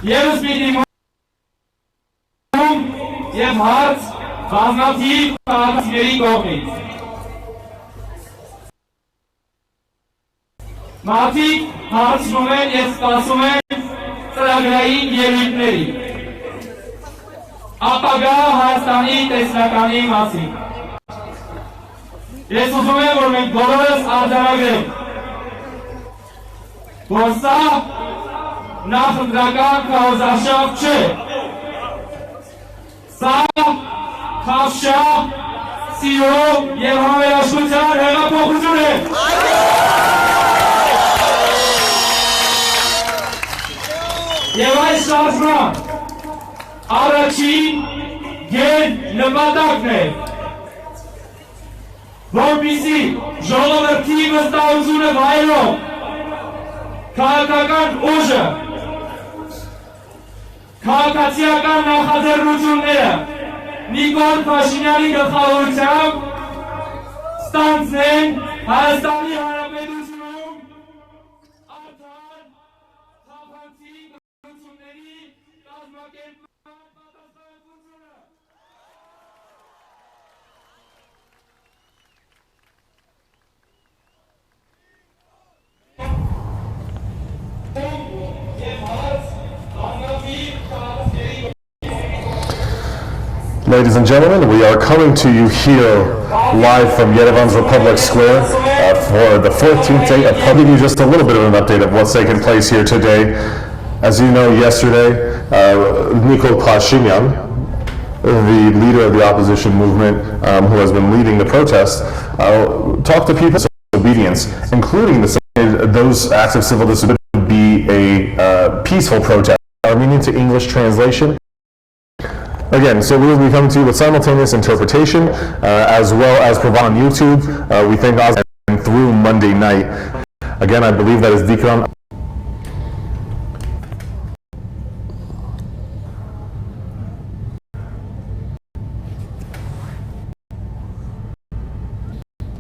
Եվս պիտի մոմ և հարց բազմաթիվ քաղաքացիների կողմից։ Մարդիկ հարցնում են և սպասում են ծրագրային ելույթների, ապագա Հայաստանի տեսլականի մասին։ Ես ուզում եմ, որ մենք բոլորս արձանագրենք, որ սա նախընտրական քարոզարշավ չէ, սա խավշահ, սիրո և համերաշխության հեղափոխություն է։ Եվ այս շարժման առաջին գեր նպատակն է, որպեսզի ժողովրդի վստահությունը վայելող քաղաքական ուժը, քաղաքացիական նախաձեռնությունները Նիկոլ Փաշինյանի գլխավորությամբ ստանձնեն Հայաստանի Հանրապետությունում արդար, թափանցիկ ընտրությունների կազմակերպման պատասխանատվությունը։ Ladies and gentlemen, we are coming to you here live from Yerevan's Republic Square for the 14th day of I'll give you just a little bit of an update of what's taken place here today. As you know, yesterday, Nikol Pashinyan, the leader of the opposition movement who has been leading the protests, talked to people about disobedience, including those acts of civil disobedience would be a peaceful protest. Armenian to English translation. Again, so we will be coming to you with simultaneous interpretation as well as provide on YouTube. We thank Azatutyun through Monday night. Again, I believe that is Dikran.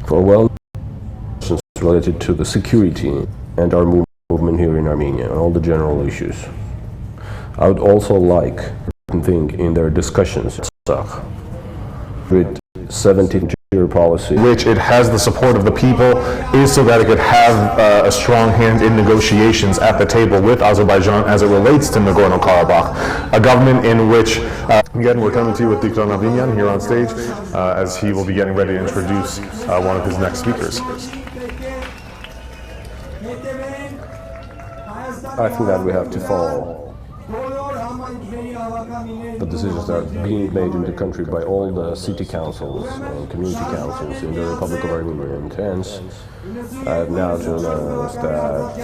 For questions related to the security and our movement here in Armenia and all the general issues. I would also like thing in their discussions with 17-year policy, which it has the support of the people, is so that it could have a strong hand in negotiations at the table with Azerbaijan as it relates to Nagorno-Karabakh, a government in which, again, we're coming to you with Dikran Avinian here on stage as he will be getting ready to introduce one of his next speakers. I think that we have to follow the decisions that are being made in the country by all the city councils and community councils in the Republic of Armenia. And hence, I have now to announce that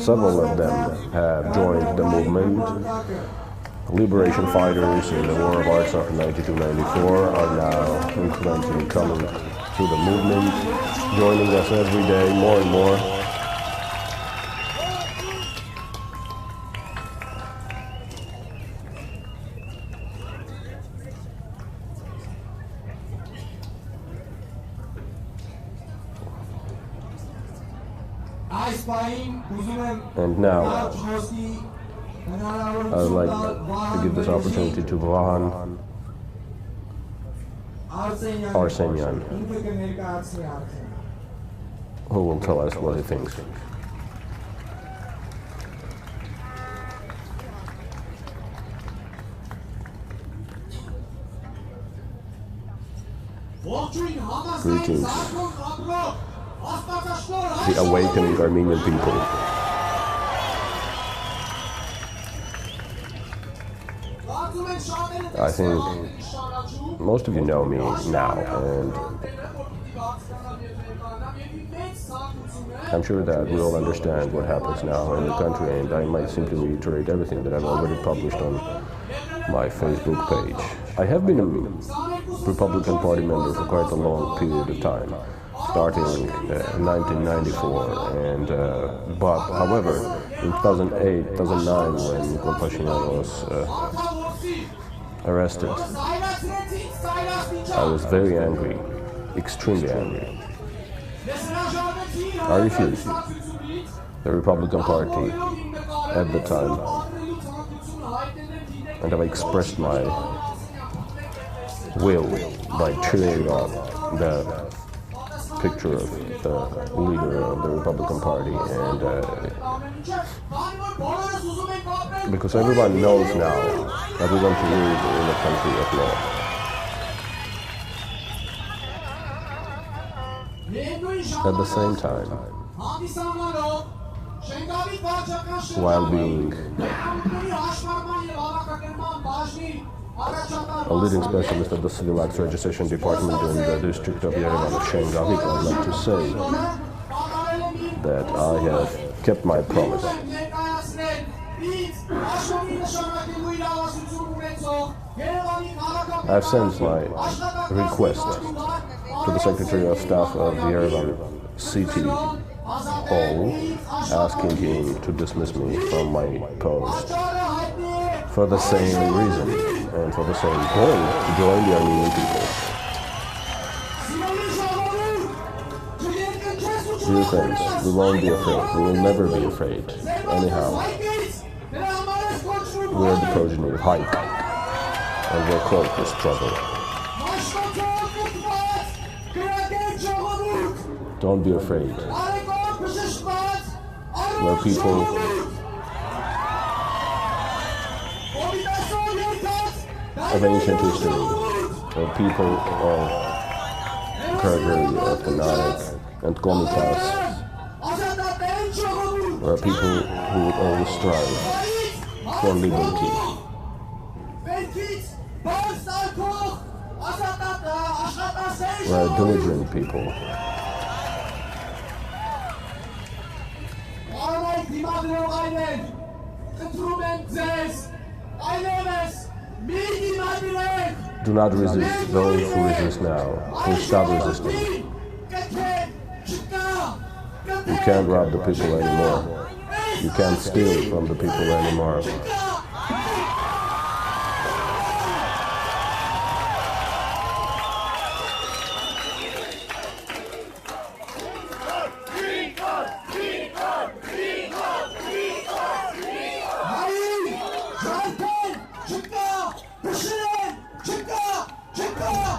several of them have joined the movement. Liberation fighters in the War of Arts of 92-94 are now incrementally coming to the movement, joining us every day more and more. And now, I would like to give this opportunity to Vahan Arsenian, who will tell us what he thinks. Greetings, the awakening Armenian people. I think most of you know me now, and I'm sure that we all understand what happens now in the country, and I might simply reiterate everything that I've already published on my Facebook page. I have been a Republican Party member for quite a long period of time, starting in 1994, and but however, in 2008, 2009, when Nikol Pashinyan was arrested, I was very angry, extremely angry. I refused. The Republican Party at the time and have expressed my will by cheering on the picture of the leader of the Republican Party, and because everyone knows now that we want to live in a country of law. At the same time, while being a leading specialist at the Civil Rights Registration Department in the district of Yerevan of Şengavik, I'd like to say that I have kept my promise. I've sent my request to the Secretary of Staff of the Yerevan City Hall, asking him to dismiss me from my post for the same reason and for the same goal, to join the Armenian people. Dear friends, we won't be afraid. We will never be afraid. Anyhow, we are the progeny of Hike, and we're called for struggle. Don't be afraid. We're people of ancient history, we're people of Gregory, of Canonic, and Komitas. We're people who would always strive for liberty. We're a diligent people. Do not resist those who resist now. Please stop resisting. You can't rob the people anymore. You can't steal from the people anymore.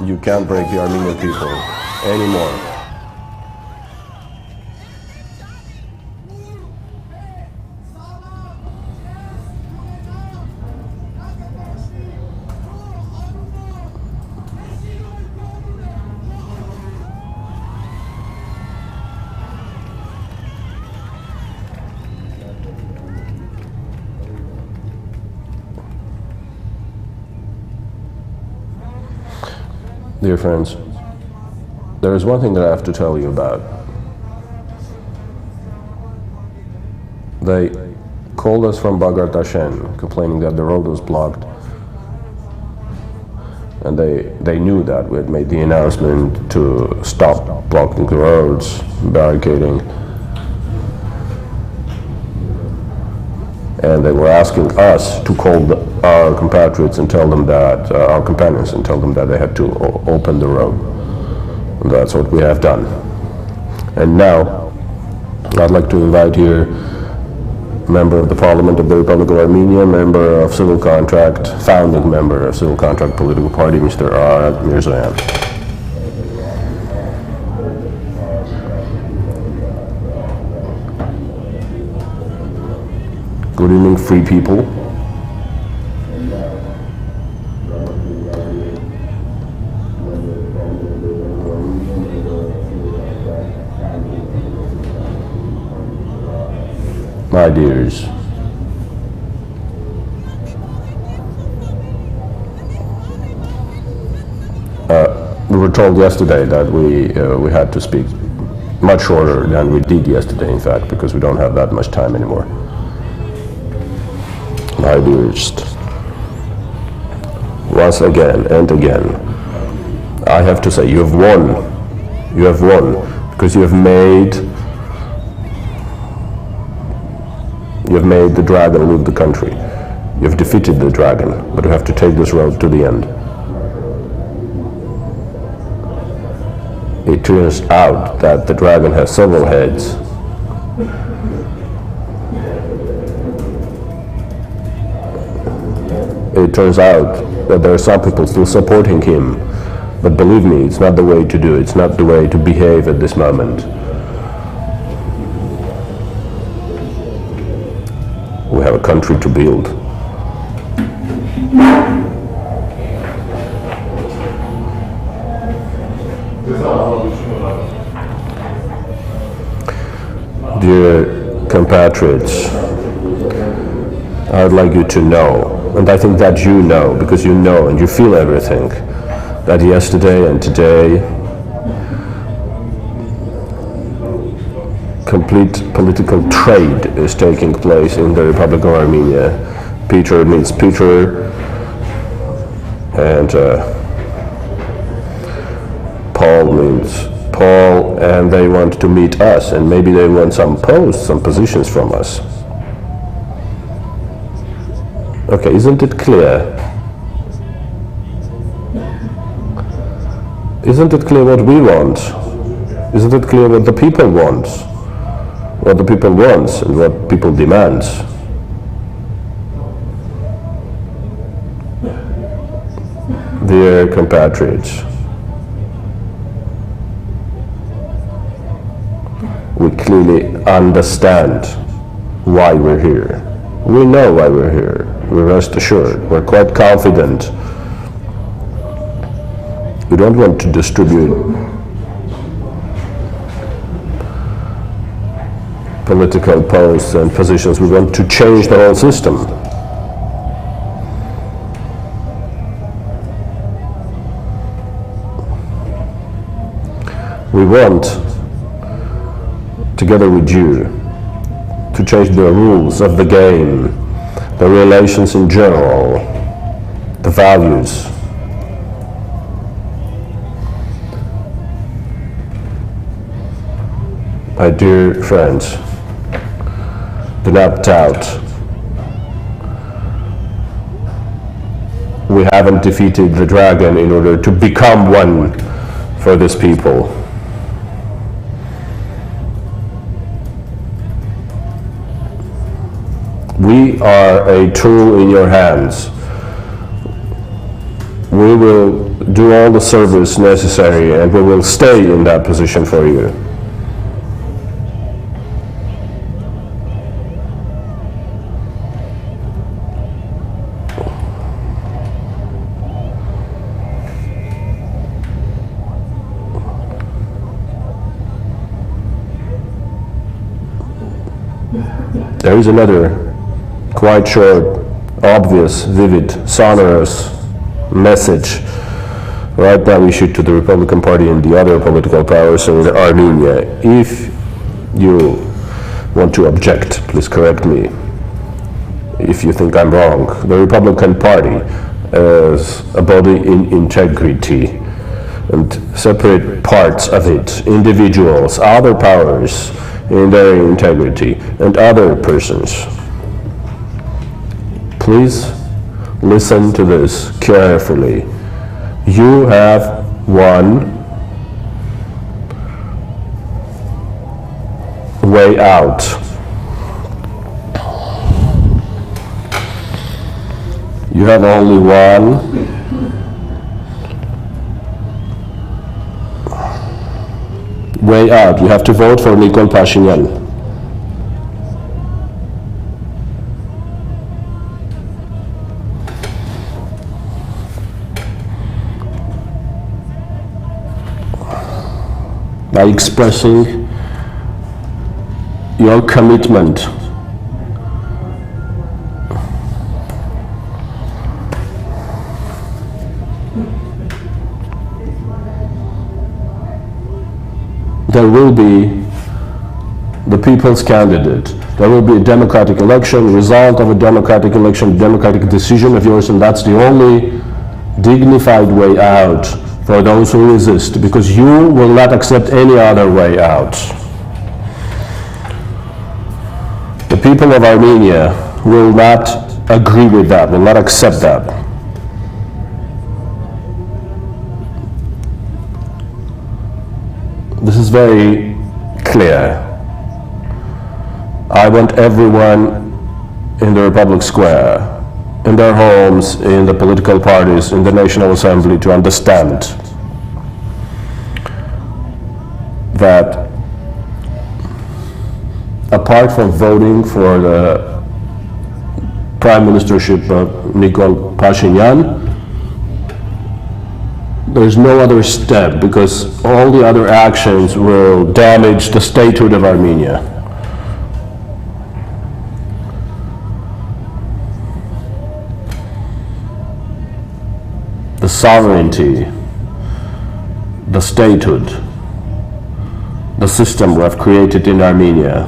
You can't break the Armenian people anymore. Dear friends, there is one thing that I have to tell you about. They called us from Bagartashen, complaining that the road was blocked. And they knew that we had made the announcement to stop blocking the roads, barricading. And they were asking us to call our compatriots and tell them that, our companions, and tell them that they had to open the road. And that's what we have done. And now, I'd like to invite here member of the Parliament of the Republic of Armenia, member of Civil Contract, founding member of Civil Contract Political Party, Mr. Mirzoyan. Good evening, free people. My dears, we were told yesterday that we had to speak much shorter than we did yesterday, in fact, because we don't have that much time anymore. My dearest, once again and again, I have to say, you have won. You have won, because you have made the dragon leave the country. You have defeated the dragon, but you have to take this road to the end. It turns out that the dragon has several heads. It it turns out that there are some people still supporting him. But believe me, it's not the way to do it. It's not the way to behave at this moment. We have a country to build. Dear compatriots, I would like you to know, and I think that you know, because you know and you feel everything, that yesterday and today, complete political trade is taking place in the Republic of Armenia. Peter means Peter, and Paul means Paul, and they want to meet us, and maybe they want some posts, some positions from us. Okay, isn't it clear? Isn't it clear what we want? Isn't it clear what the people want? What the people wants and what people demands? Dear compatriots, we clearly understand why we're here. We know why we're here. We rest assured. We're quite confident. We don't want to distribute political posts and positions. We want to change the whole system. We want, together with you, to change the rules of the game, the relations in general, the values. My dear friends, do not doubt. We haven't defeated the dragon in order to become one for this people. We are a tool in your hands. We will do all the service necessary, and we will stay in that position for you. There is another quite short, obvious, vivid, sonorous message right now issued to the Republican Party and the other political powers in Armenia. If you want to object, please correct me if you think I'm wrong. The Republican Party is a body in integrity, and separate parts of it, individuals, other powers in their integrity, and other persons. Please listen to this carefully. You have one way out. You have only one way out. You have to vote for Nikol Pashinyan. By expressing your commitment there will be the people's candidate. There will be a democratic election, result of a democratic election, democratic decision of yours, and that's the only dignified way out for those who resist, because you will not accept any other way out. The people of Armenia will not agree with that, will not accept that. This is very clear. I want everyone in the Republic Square in their homes, in the political parties, in the National Assembly, to understand that apart from voting for the Prime Ministership of Nikol Pashinyan, there's no other step, because all the other actions will damage the statehood of Armenia. The sovereignty, the statehood, the system we have created in Armenia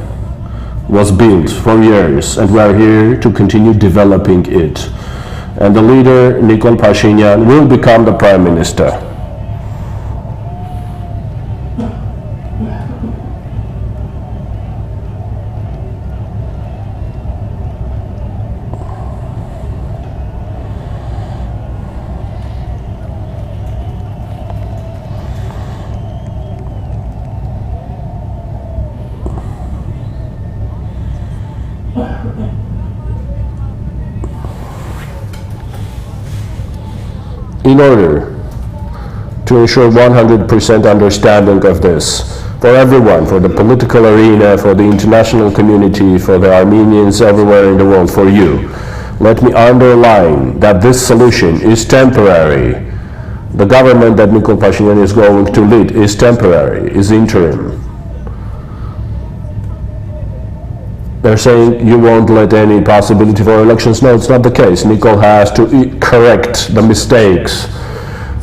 was built for years, and we are here to continue developing it. And the leader, Nikol Pashinyan, will become the prime minister. In order to ensure 100% understanding of this for everyone, for the political arena, for the international community, for the Armenians everywhere in the world, for you, let me underline that this solution is temporary. The government that Nikol Pashinyan is going to lead is temporary, is interim. They're saying you won't let any possibility for elections. No, it's not the case. Nikol has to correct the mistakes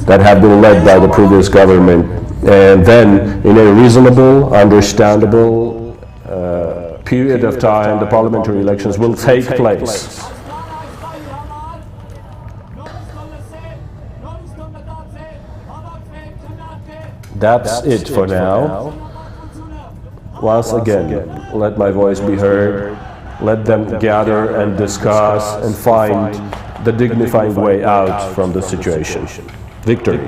that have been led by the previous government, and then in a reasonable, understandable period of time, the parliamentary elections will take place. That's it for now. Once again, let my voice be heard. Let them gather and discuss and find the dignified way out from the situation. Victory.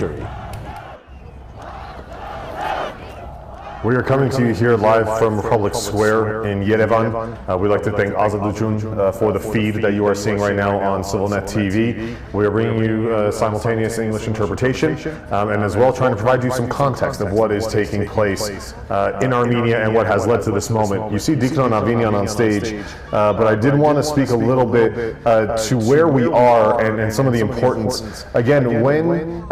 We are coming to you here live from Republic Square in Yerevan. We'd like to thank Azatutyun for the feed that you are seeing right now on ＳիվիլΝեթի. We are bringing you simultaneous English interpretation and as well trying to provide you some context of what is taking place in Armenia and what has led to this moment. You see Dikno and Avinian on stage, but I did want to speak a little bit to where we are and some of the importance. Again, when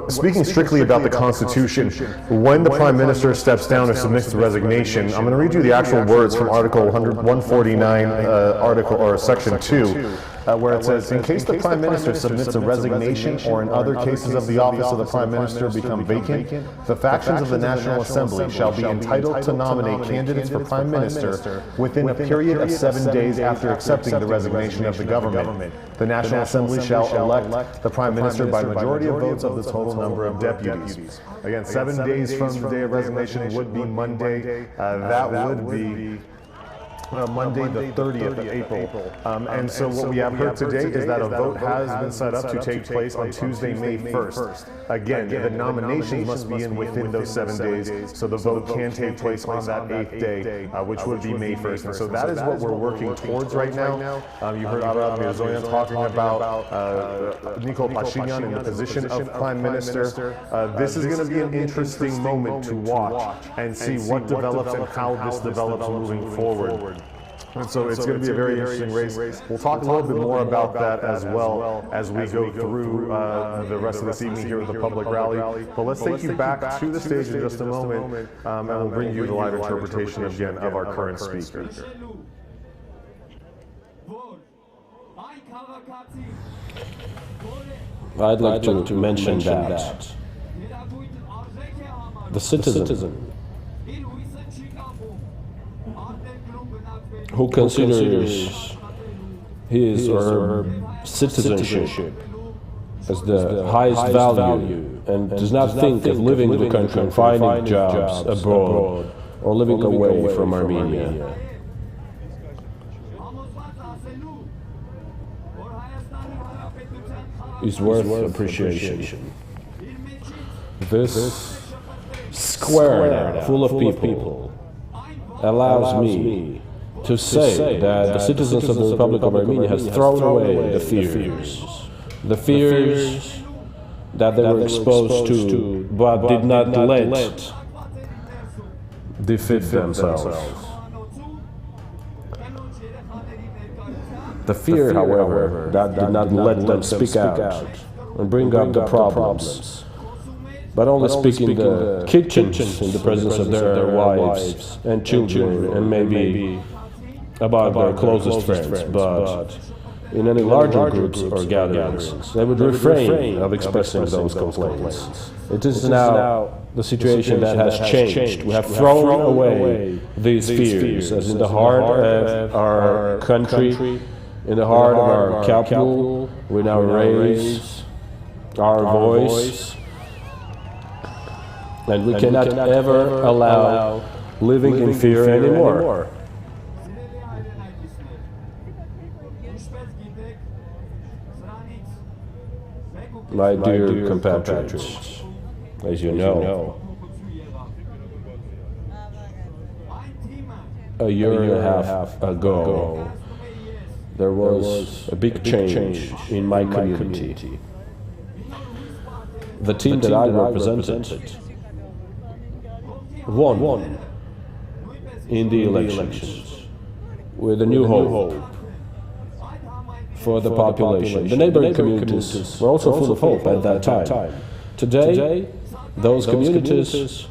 speaking strictly about the Constitution, when the Prime Minister steps down or submits to resignation, I'm going to read you the actual words from Article 149, Article or Section 2, where it says, in case the Prime Minister submits a resignation or in other cases of the office of the Prime Minister become vacant, the factions of the National Assembly shall be entitled to nominate candidates for Prime Minister within a period of 7 days after accepting the resignation of the government. The National Assembly shall elect the Prime Minister by majority of votes of the total number of deputies. Again, 7 days from the day of resignation would be Monday. That would be Monday the 30th of April. And so what we have heard today is that a vote has been set up to take place on Tuesday, May 1st. Again, the nominations must be in within those 7 days, so the vote can take place on that 8th day, which would be May 1st. And so that is what we're working towards right now. You heard Arad Mirzoyan talking about Nikol Pashinyan in the position of Prime Minister. This is going to be an interesting moment to watch and see what develops and how this develops moving forward. And so it's going to be a very interesting race. We'll talk a little bit more about that as well as we go through the rest of this evening here at the public rally. But let's take you back to the stage in just a moment, and we'll bring you the live interpretation again of our current speaker. I'd like to mention that the citizen who considers his or her citizenship as the highest value and does not think of living in the country and finding jobs abroad or living away from Armenia is worth appreciation. This square full of people allows me to say that the citizens of the Republic of Armenia has thrown away the fears that they were exposed to, but did not let defeat themselves. The fear, however, that did not let them speak out and bring up the problems, but only speak in the kitchens in the presence of their wives and children, and maybe about their closest friends, but in any larger groups or gatherings, they would refrain of expressing those complaints. It is now the situation that has changed. We have thrown away these fears, as in the heart of our country, in the heart of our capital, we now raise our voice, and we cannot ever allow living in fear anymore. My dear compatriots, as you know, a year and a half ago, there was a big change in my community. The team that I represented won in the elections with a new hope for the population. The neighboring communities were also full of hope at that time. Today, those communities,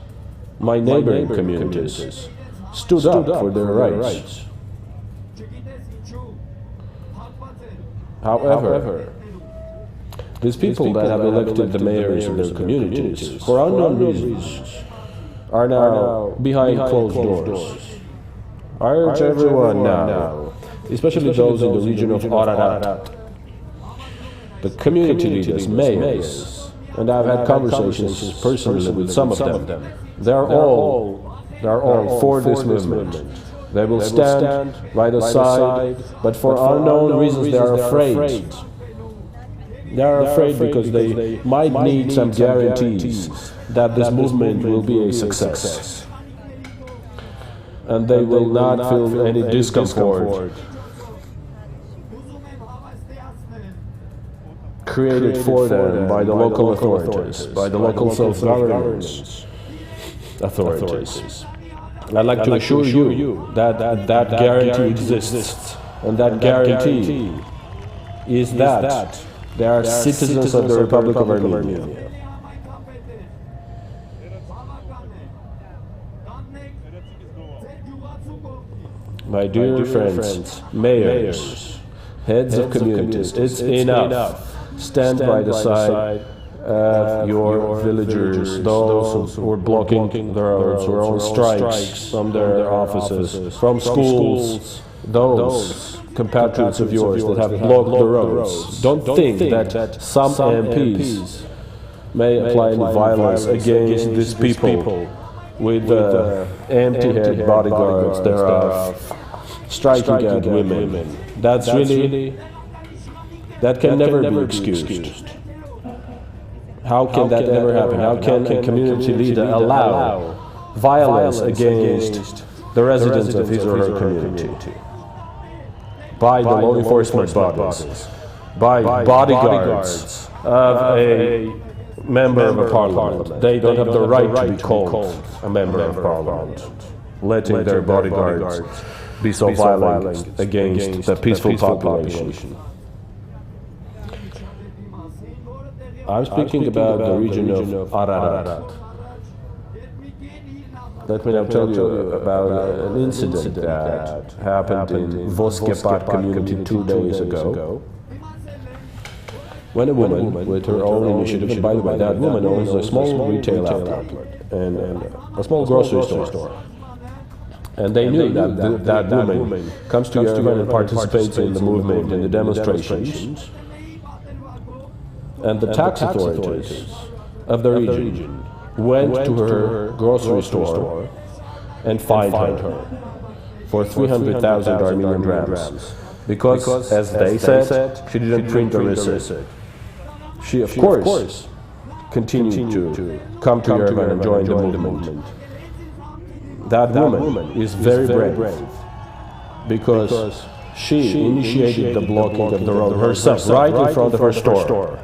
my neighboring communities, stood up for their rights. However, these people that have elected the mayors of their communities, for unknown reasons, are now behind closed doors. I urge everyone now, especially those in the region of Ararat, the community leaders, mayors, and I've had conversations personally with some of them. They're all for this movement. They will stand by the side, but for unknown reasons they are afraid. They are afraid because they might need some guarantees that this movement will be a success. And they will not feel any discomfort created for them by the local authorities, by the local self-government authorities. I'd like to assure you that that guarantee exists, and that guarantee is that they are citizens of the Republic of Armenia. My dear friends, mayors, heads of communities, it's enough. Stand by the side of your villagers, those who are blocking the roads, who are on strikes from their offices, from schools, those compatriots of yours that have blocked the roads. Don't think that some MPs may apply any violence against these people with empty-head bodyguards that are striking at women. That can never be excused. How can that ever happen? How can a community leader allow violence against the residents of his or her community? By the law enforcement bodies, by bodyguards of a member of a parliament. They don't have the right to be called a member of parliament, letting their bodyguards be so violent against the peaceful population. I'm speaking about the region of Ararat. Let me now tell you about an incident that happened in Voskepat community 2 days ago, when a woman, with her own initiative, and by the way, that woman owns a small retail outlet and a small grocery store. And they knew that that woman comes to Yerevan and participates in the movement and the demonstrations. And the tax authorities of the region went to her grocery store and fined her for 300,000 Armenian drams. Because, as they said, she didn't print a receipt. She, of course, continued to come to Yerevan and join the movement. That woman is very brave. because she initiated the blocking of the road herself, right in front of her store.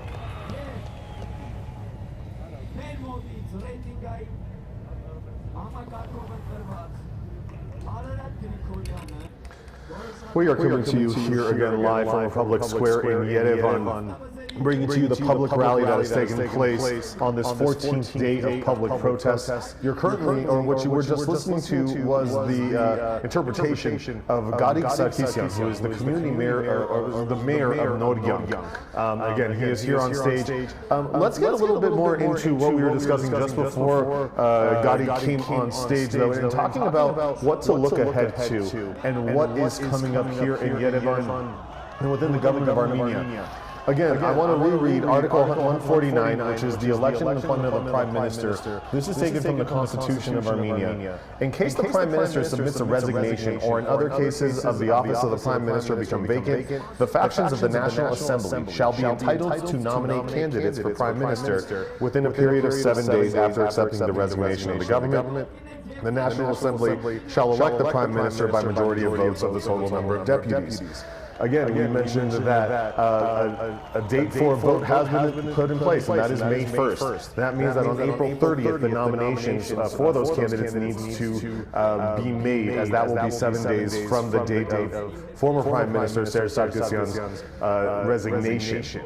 We are coming to you here again live from Republic Square in Yerevan, bringing to you the public rally that has taken place on this 14th day of public protests. You're currently, or what you were just listening to was the interpretation of Azatutyun, who is the community mayor, or the mayor of Norgyang. Again, he is here on stage. Let's get a little bit more into what we were discussing just before Gadi came on stage, though, and talking about what to look ahead to and what is coming up here in Yerevan and within the government of Armenia. Again, I want to reread Article 149, which is the election and appointment of the Prime Minister. This is taken from the Constitution of Armenia. In case the Prime Minister submits a resignation, or in other cases of the office of the Prime Minister become vacant, the factions of the National Assembly shall be entitled to nominate candidates for Prime Minister within a period of 7 days after accepting the resignation of the government. The National Assembly shall elect the Prime Minister by majority of votes of the total number of deputies. Again, we mentioned that a date for a vote has been put in place, and that is May 1st. That means that on April 30th, the nominations for those candidates needs to be made, as that will be 7 days from the date of former Prime Minister Azatutyun's resignation.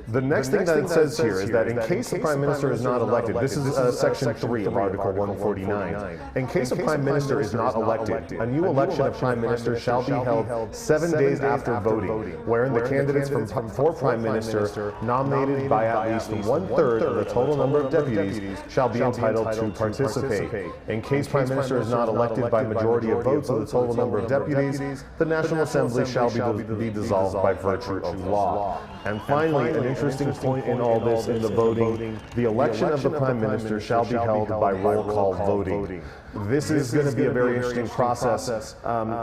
The next thing that it says here is that in case the Prime Minister is not elected, this is Section 3 of Article 149. In case a Prime Minister is not elected, a new election of Prime Minister shall be held 7 days after voting, wherein the candidates for Prime Minister nominated by at least 1/3 of the total number of deputies shall be entitled to participate. In case Prime Minister is not elected by majority of votes of the total number of deputies, the National Assembly shall be dissolved by virtue of law. And finally, an interesting point in all this, in the voting, the election of the Prime Minister shall be held by roll call voting. This is going to be a very interesting process.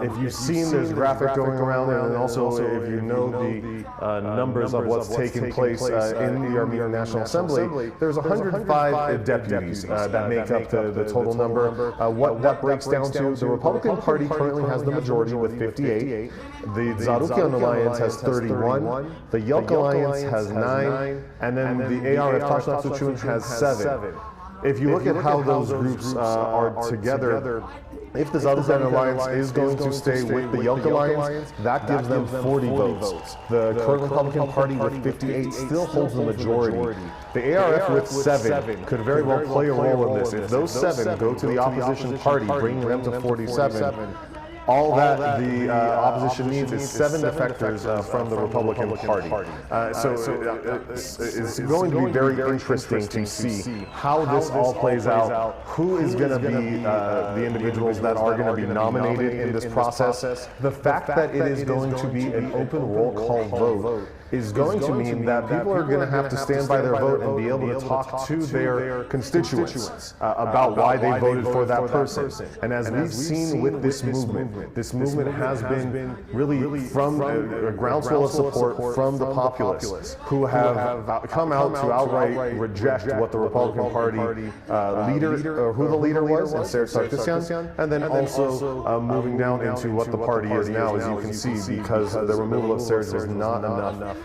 If you've seen, there's graphic going around, and also if you know the numbers of what's taking place in the Armenian National Assembly, there's 105 deputies that make up the total number. What that breaks down to, the Republican Party currently has the majority with 58, the Azatutyun Alliance has 31, the Yelk Alliance has 9, and then the ARF Azatutyun has 7. If you look at how those groups are together, if the Azatutyun Alliance is going to stay with the Yelk Alliance, that gives them 40 votes. The current Republican Party with 58 still holds the majority. The ARF with 7 could very well play a role in this. If those 7 go to the opposition party, bringing them to 47, all that the opposition needs is 7 defectors from the Republican Party. So it's going to be very interesting to see how this all plays out, who is going to be the individuals that are going to be nominated in this process. The fact that it is going to be an open roll call vote is going to mean that people are going to have to stand by their vote and be able to talk to their constituents about why they voted for that person. And as we've seen with this movement has been really from a groundswell of support from the populace, who have come out to outright reject what the Republican Party leader, or who the leader was, and Azatutyun, and then also moving down into what the party is now, as you can see, because the removal of Azatutyun was not enough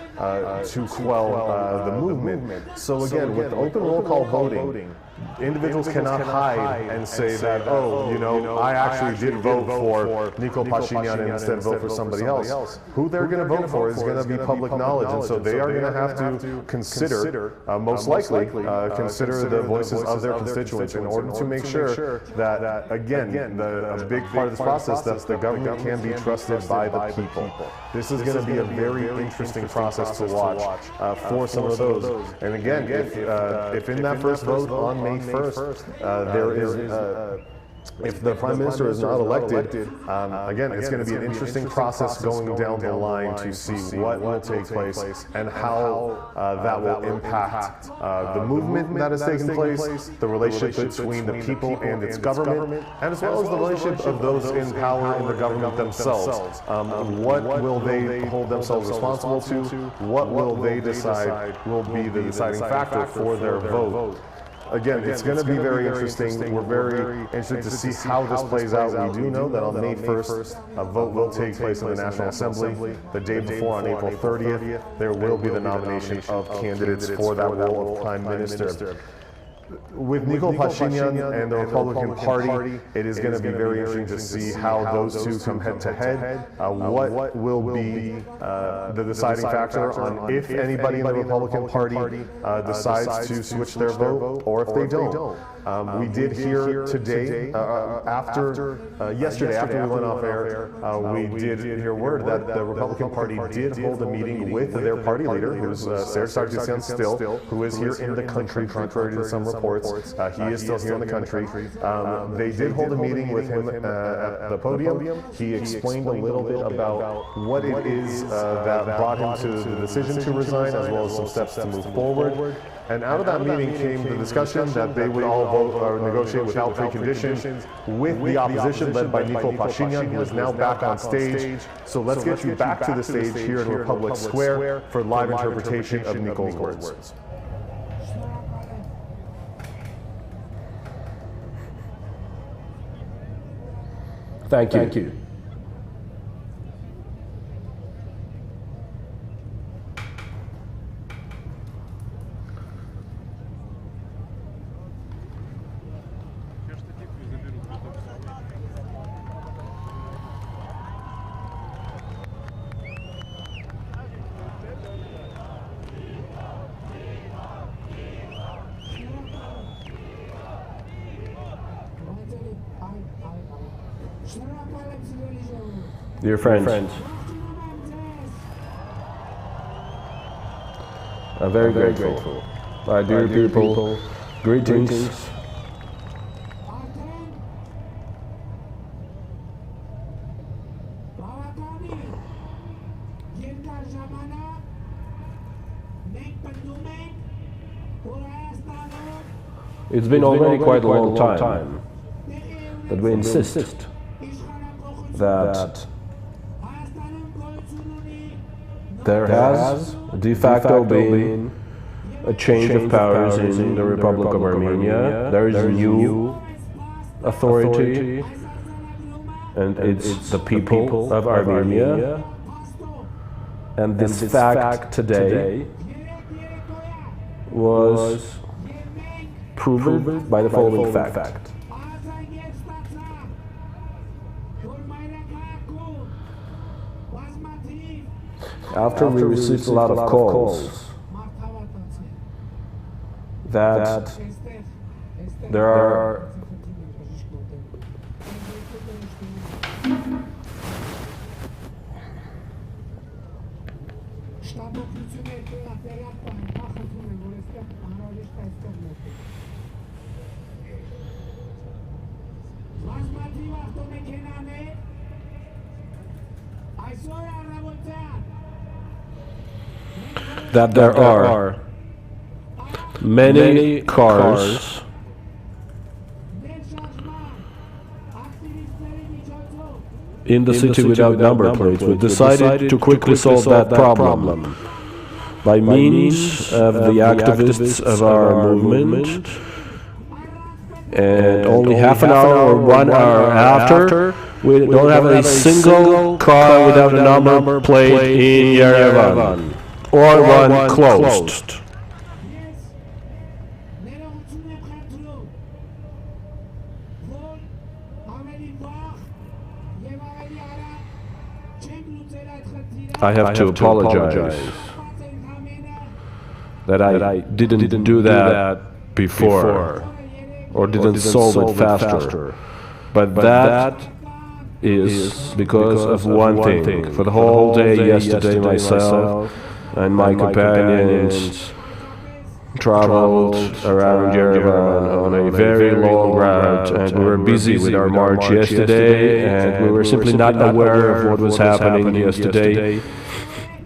to quell the movement. So again, with open roll call voting, individuals cannot hide and say that, oh, you know, I actually did vote for Nikol Pashinyan and instead vote for somebody else. Who they're going to vote for is going to be public knowledge, and so they are going to have to consider, most likely, consider the voices of their constituents in order to make sure that, again, a big part of this process, that the government can be trusted by the people. This is going to be a very interesting process to watch for some of those. And again, if in that first vote on May 1st, there is if the Prime Minister is not elected, again, it's going to be an interesting process going down the line to see what will take place and how that will impact the movement that is taking place, the relationship between the people and its government, and as well as the relationship of those in power in the government themselves. What will they hold themselves responsible to? What will they decide will be the deciding factor for their vote? Again, it's going to be very interesting. We're very interested to see how this plays out. We do know that on May 1st, a vote will take place in the National Assembly. The day before, on April 30th, there will be the nomination of candidates for that role of Prime Minister. With Nikol Pashinyan and the Republican Party, it is going to be very interesting to see how those two come head to head. What will be the deciding factor on if anybody in the Republican Party decides to switch their vote or if they don't. We did hear today, yesterday after we went off air, we did hear word that the Republican Party did hold a meeting with their party leader, who's Azatutyun still, who is here in the country, contrary to some reports. He is still here in the country. They did hold a meeting with him at the podium. He explained a little bit about what it is that brought him to the decision to resign, as well as some steps to move forward. And out of that meeting came the discussion that they would all vote or negotiate without preconditions with the opposition led by Nikol Pashinyan, who is now back on stage. So let's get you back to the stage here in Republic Square for live interpretation of Nikol's words. Thank you. Dear friends, I'm very grateful. My dear people, greetings. It's been already quite a long time that we insist that there has de facto been a change of powers in the Republic of Armenia. There is a new authority, and it's the people of Armenia. And this fact today was proven by the following fact. After we received a lot of calls that there are there are many cars in the city without number plates. We decided to quickly solve that problem by means of the activists of our movement, and only half an hour or 1 hour after, we don't have a single car without a number plate in Yerevan, or one closed. I have to apologize that I didn't do that before, or didn't solve it faster. But that is because of one thing. For the whole day yesterday, myself and my companions traveled around Yerevan on a very long route, and we were busy with our march yesterday, and we were simply not aware of what was happening yesterday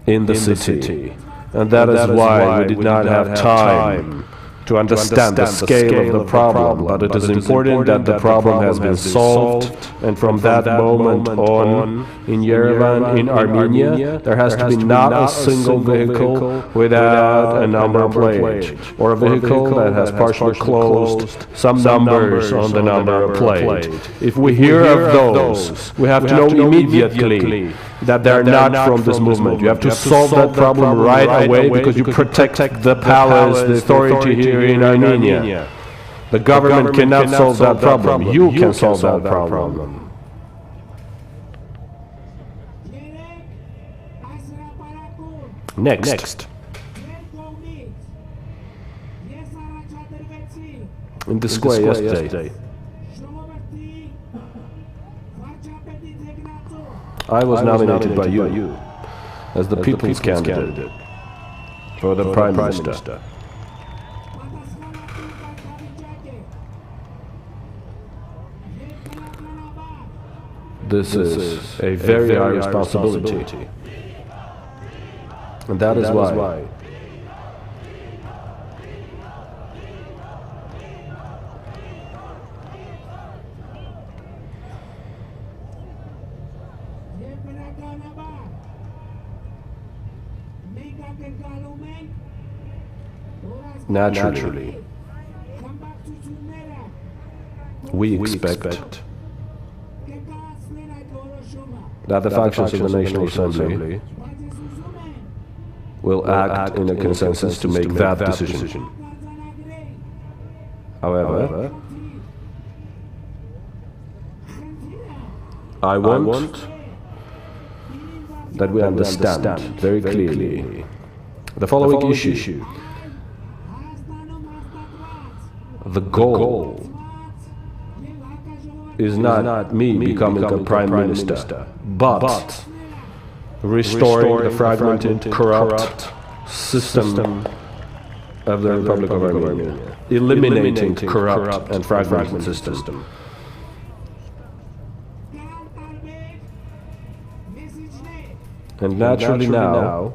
in the city. And that is why we did not have time to understand the scale of the problem, but it is important that the problem has been solved, and from that moment on, in Yerevan, in Armenia, there has to be not a single vehicle without a number plate, or a vehicle that has partially closed some numbers on the number plate. If we hear of those, we have to know immediately that they're not from this movement. You have to solve that problem right away because you protect the palace, the authority here in Armenia. The government cannot solve that problem. You can solve that problem. Next. In the square yesterday, I was nominated by you as the people's candidate for the Prime Minister. This is a very high responsibility, and that is why naturally we expect that the factions of the National Assembly will act in a consensus to make that decision. However, I want that we understand very clearly the following issue. The goal is not me becoming a prime minister, but restoring the fragmented, corrupt system of the Republic of Armenia, eliminating corrupt and fragmented system. And naturally now,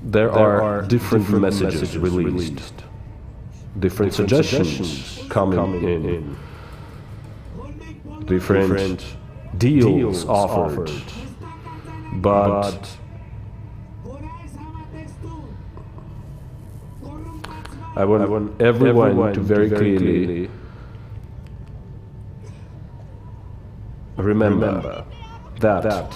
there are different messages released, different suggestions coming in, different deals offered, but I want everyone to very clearly remember that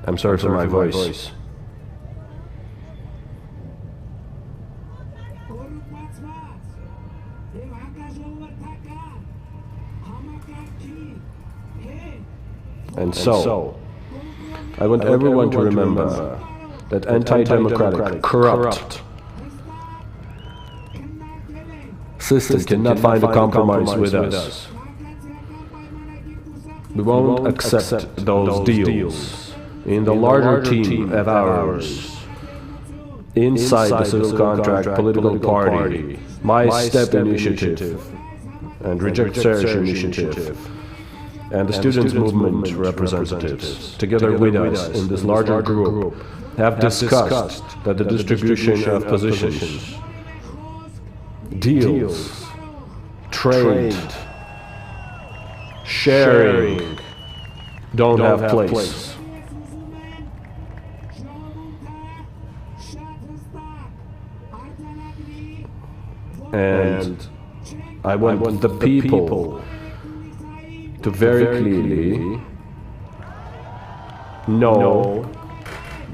I'm sorry for my voice. And so, I want everyone to remember that anti-democratic, corrupt system cannot find a compromise with us. We won't accept those deals. In the larger team of ours, inside the civil contract political party, My Step initiative and Reject Search initiative, and the students' movement representatives, together with us in this larger group, have discussed that the distribution of positions, deals, trade, sharing don't have place. And I want the people to very clearly know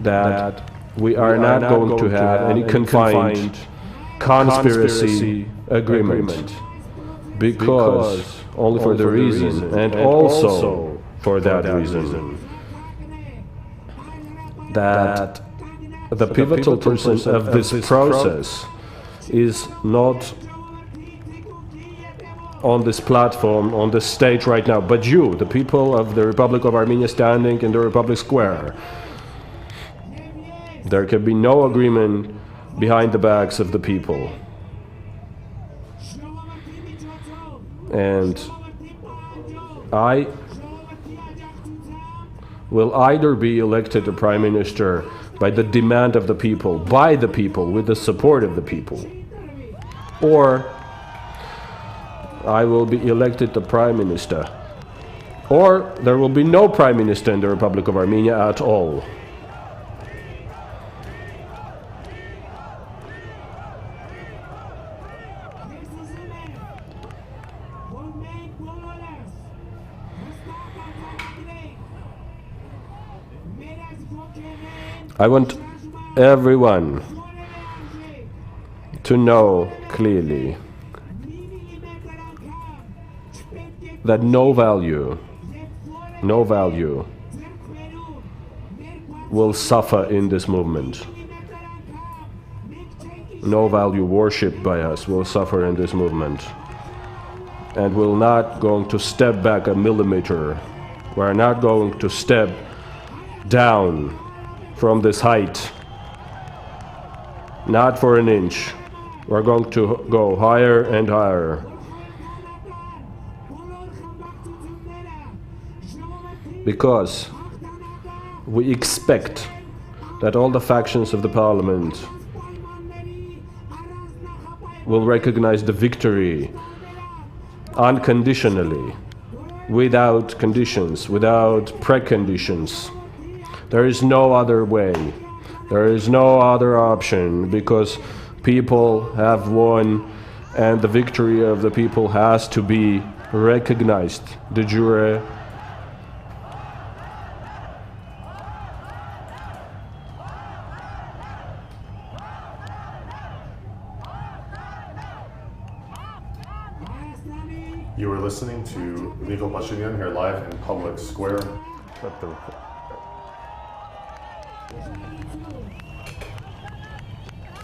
that we are not going to have any confined conspiracy agreement, because only for the reason, and also for that reason, that the pivotal person of this process is not on this platform, on this stage right now, but you, the people of the Republic of Armenia standing in the Republic Square. There can be no agreement behind the backs of the people. And I will either be elected a prime minister by the demand of the people, by the people, with the support of the people, or I will be elected the prime minister, or there will be no prime minister in the Republic of Armenia at all. I want everyone to know clearly that no value will suffer in this movement. No value worshipped by us will suffer in this movement. And we're not going to step back a millimeter. We're not going to step down from this height, not for an inch. We're going to go higher and higher. Because we expect that all the factions of the parliament will recognize the victory unconditionally, without conditions, without preconditions. There is no other way. There is no other option, because people have won and the victory of the people has to be recognized de jure. You are listening to Legal Pashinyan here live in Public Square.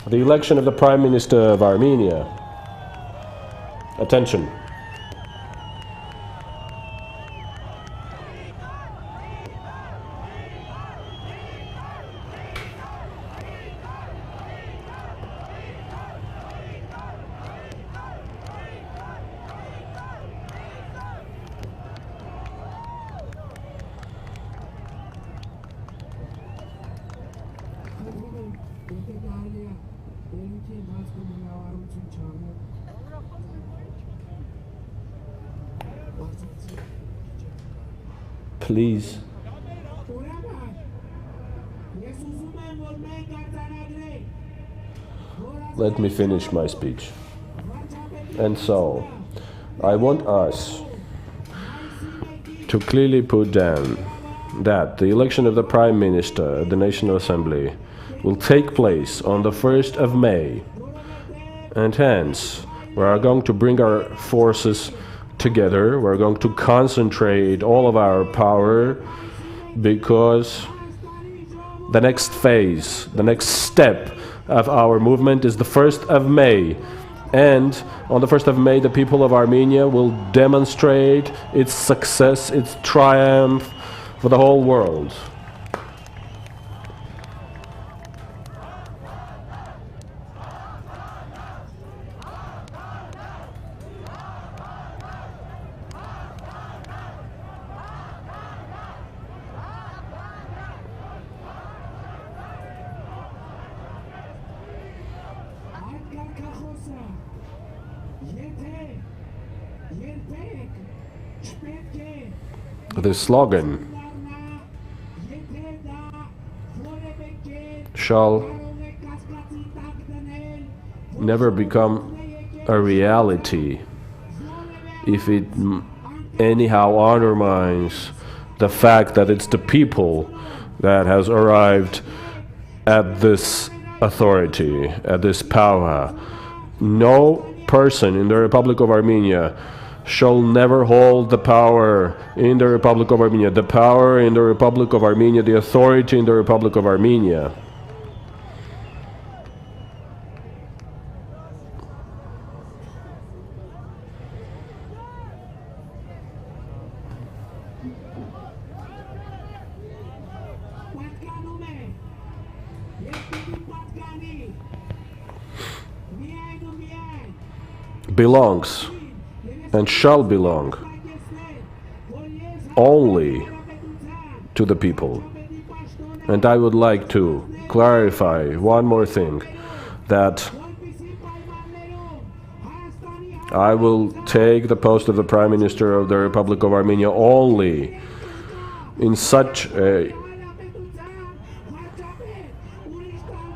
The election of the Prime Minister of Armenia. Attention. Please. Let me finish my speech. And so, I want us to clearly put down that the election of the Prime Minister at the National Assembly will take place on the 1st of May. And hence, we are going to bring our forces together. We're going to concentrate all of our power, because the next phase, the next step of our movement is the 1st of May. And on the 1st of May, the people of Armenia will demonstrate its success, its triumph for the whole world. The slogan shall never become a reality if it anyhow undermines the fact that it's the people that has arrived at this authority, at this power. No person in the Republic of Armenia shall never hold the power in the Republic of Armenia, the power in the Republic of Armenia, the authority in the Republic of Armenia. belongs and shall belong only to the people. And I would like to clarify one more thing, that I will take the post of the Prime Minister of the Republic of Armenia only in such a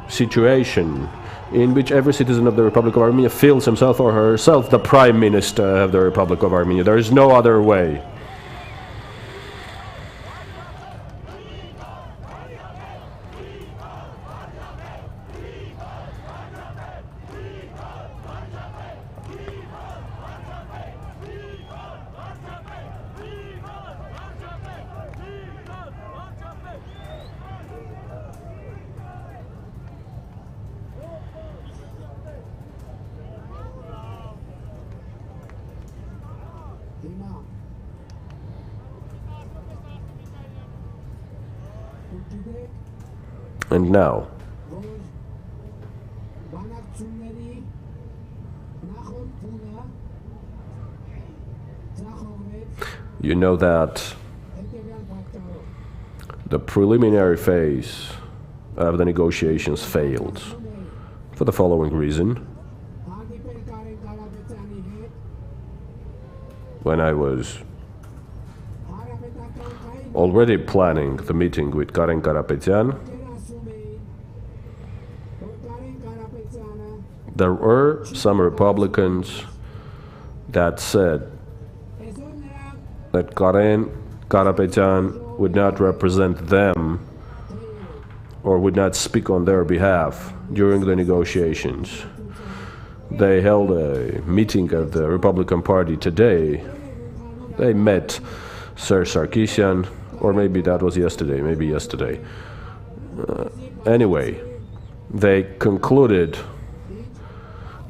situation in which every citizen of the Republic of Armenia feels himself or herself the Prime Minister of the Republic of Armenia. There is no other way. And now, you know that the preliminary phase of the negotiations failed for the following reason. When I was already planning the meeting with Karen Karapetyan, there were some Republicans that said that Karen Karapetyan would not represent them or would not speak on their behalf during the negotiations. They held a meeting of the Republican Party today. They met Sir Sarkisian, or maybe that was yesterday, maybe yesterday. Anyway, they concluded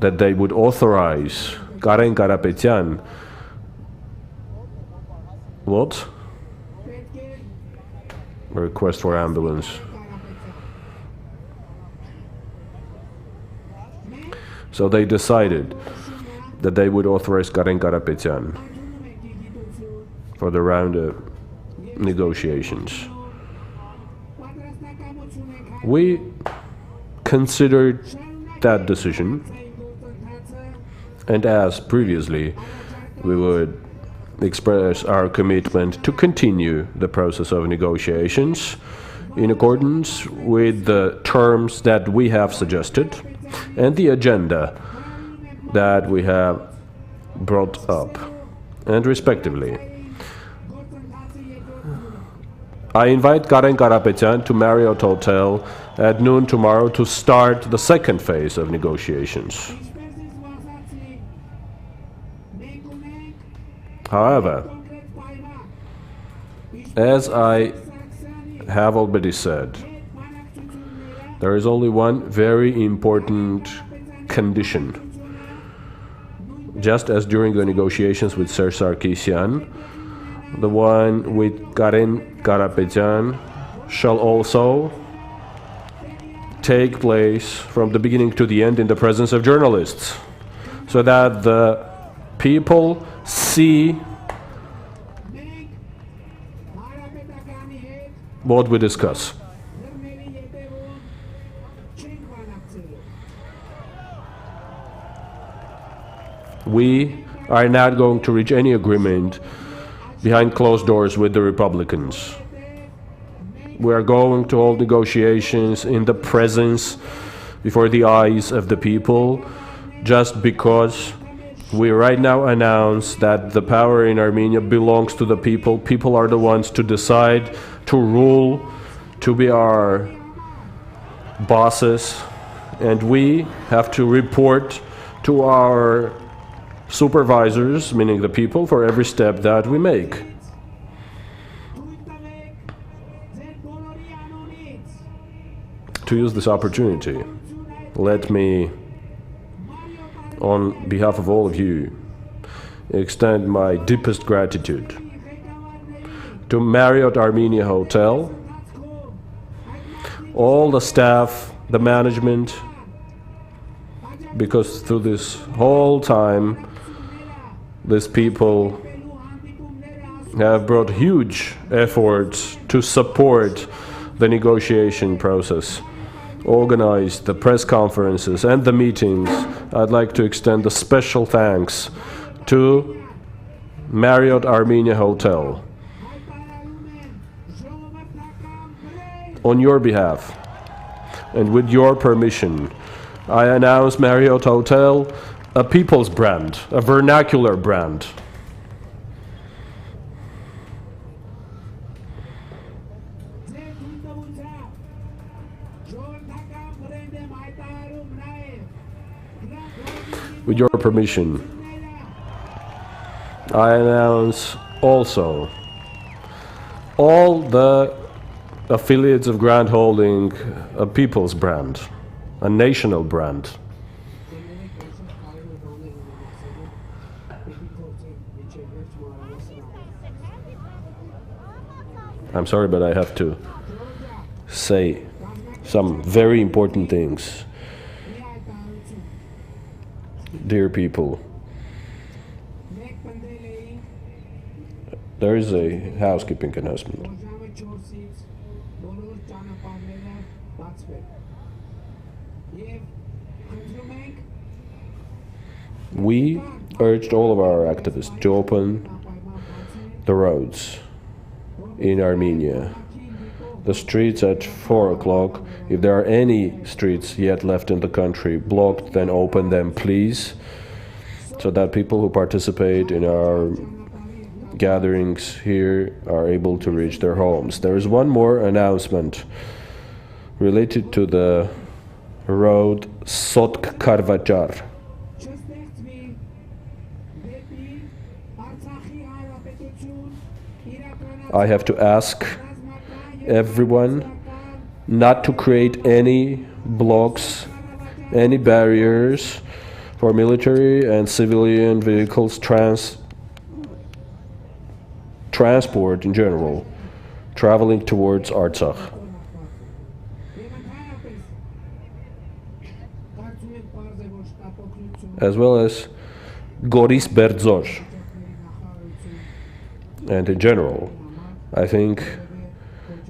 that they would authorize Karen Karapetyan. What? A request for ambulance. So they decided that they would authorize Karen Karapetyan for the round of negotiations. We considered that decision, and as previously, we would express our commitment to continue the process of negotiations in accordance with the terms that we have suggested and the agenda that we have brought up, and respectively. I invite Karen Karapetyan to Marriott Hotel at noon tomorrow to start the second phase of negotiations. However, as I have already said, there is only one very important condition. Just as during the negotiations with Sir Sarkisian, the one with Karen Karapetyan shall also take place from the beginning to the end in the presence of journalists, so that the people see what we discuss. We are not going to reach any agreement behind closed doors with the Republicans. We are going to hold negotiations in the presence, before the eyes of the people, just because we right now announce that the power in Armenia belongs to the people. People are the ones to decide, to rule, to be our bosses, and we have to report to our supervisors, meaning the people, for every step that we make. To use this opportunity, let me, on behalf of all of you, extend my deepest gratitude to Marriott Armenia Hotel, all the staff, the management, because through this whole time these people have brought huge efforts to support the negotiation process, organized the press conferences and the meetings. I'd like to extend a special thanks to Marriott Armenia Hotel. On your behalf and with your permission, I announce Marriott Hotel a people's brand, a vernacular brand. With your permission, I announce also all the affiliates of Grand Holding a people's brand, a national brand. I'm sorry, but I have to say some very important things. Dear people, there is a housekeeping announcement. We urged all of our activists to open the roads in Armenia, the streets at 4 o'clock. If there are any streets yet left in the country blocked, then open them, please, so that people who participate in our gatherings here are able to reach their homes. There is one more announcement related to the road Sotk-Karvachar. I have to ask everyone not to create any blocks, any barriers for military and civilian vehicles transport in general, traveling towards Artsakh. As well as Goris Berdzor. And in general, I think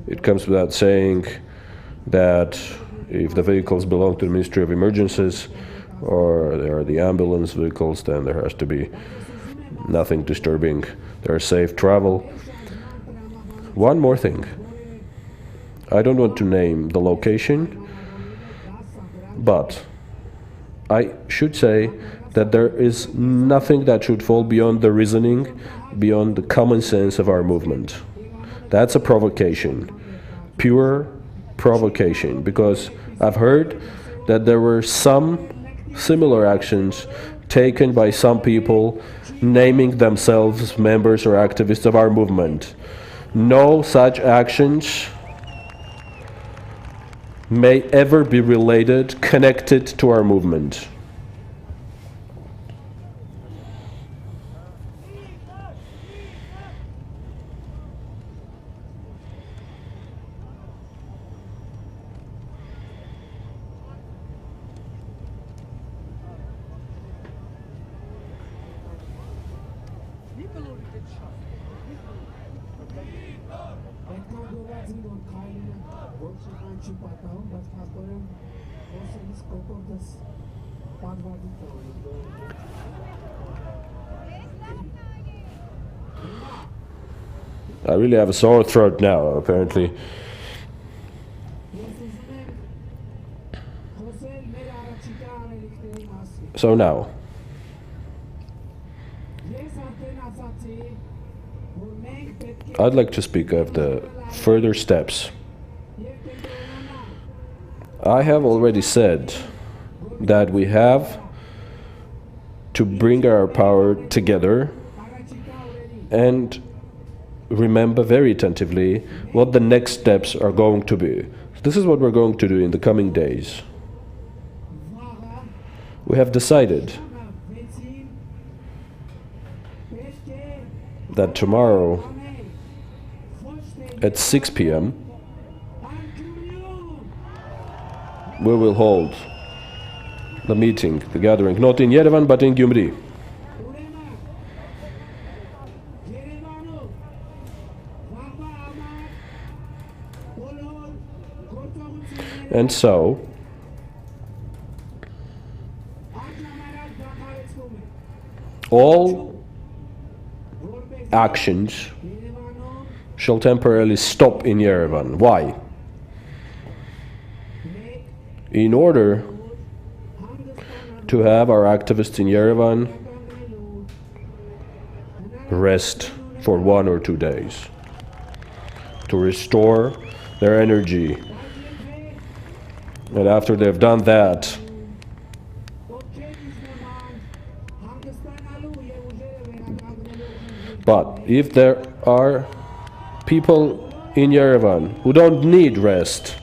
it comes without saying that if the vehicles belong to the Ministry of Emergencies or they are the ambulance vehicles, then there has to be nothing disturbing their safe travel. One more thing. I don't want to name the location, but I should say that there is nothing that should fall beyond the reasoning, beyond the common sense of our movement. That's a provocation, pure provocation, because I've heard that there were some similar actions taken by some people naming themselves members or activists of our movement. No such actions may ever be related, connected to our movement. I really have a sore throat now, apparently. So now, I'd like to speak of the further steps. I have already said that we have to bring our power together and remember very attentively what the next steps are going to be. This is what we're going to do in the coming days. We have decided that tomorrow at 6 p.m. we will hold the meeting, the gathering, not in Yerevan but in Gyumri. And so, all actions shall temporarily stop in Yerevan. Why? In order to have our activists in Yerevan rest for 1 or 2 days, to restore their energy. And after they've done that, but if there are people in Yerevan who don't need rest,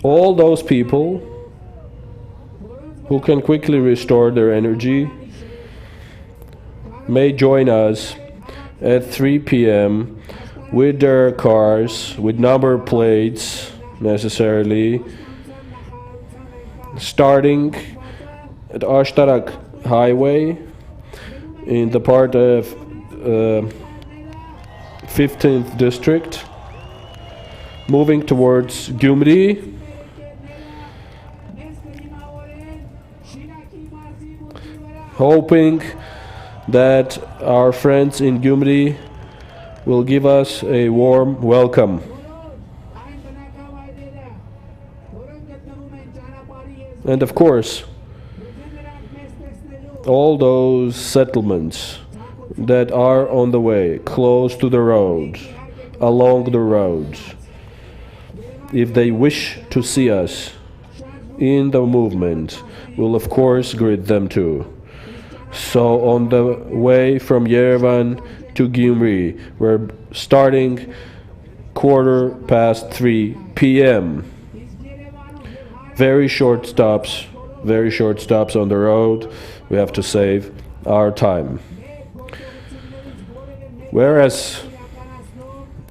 all those people who can quickly restore their energy may join us at 3 p.m. with their cars, with number plates necessarily, starting at Ashtarak Highway in the part of 15th District, moving towards Gyumri, hoping that our friends in Gyumri will give us a warm welcome. And of course, all those settlements that are on the way, close to the road, along the roads, if they wish to see us in the movement, we'll of course greet them too. So on the way from Yerevan to Gyumri, we're starting 3:15 p.m. Very short stops on the road. We have to save our time. Whereas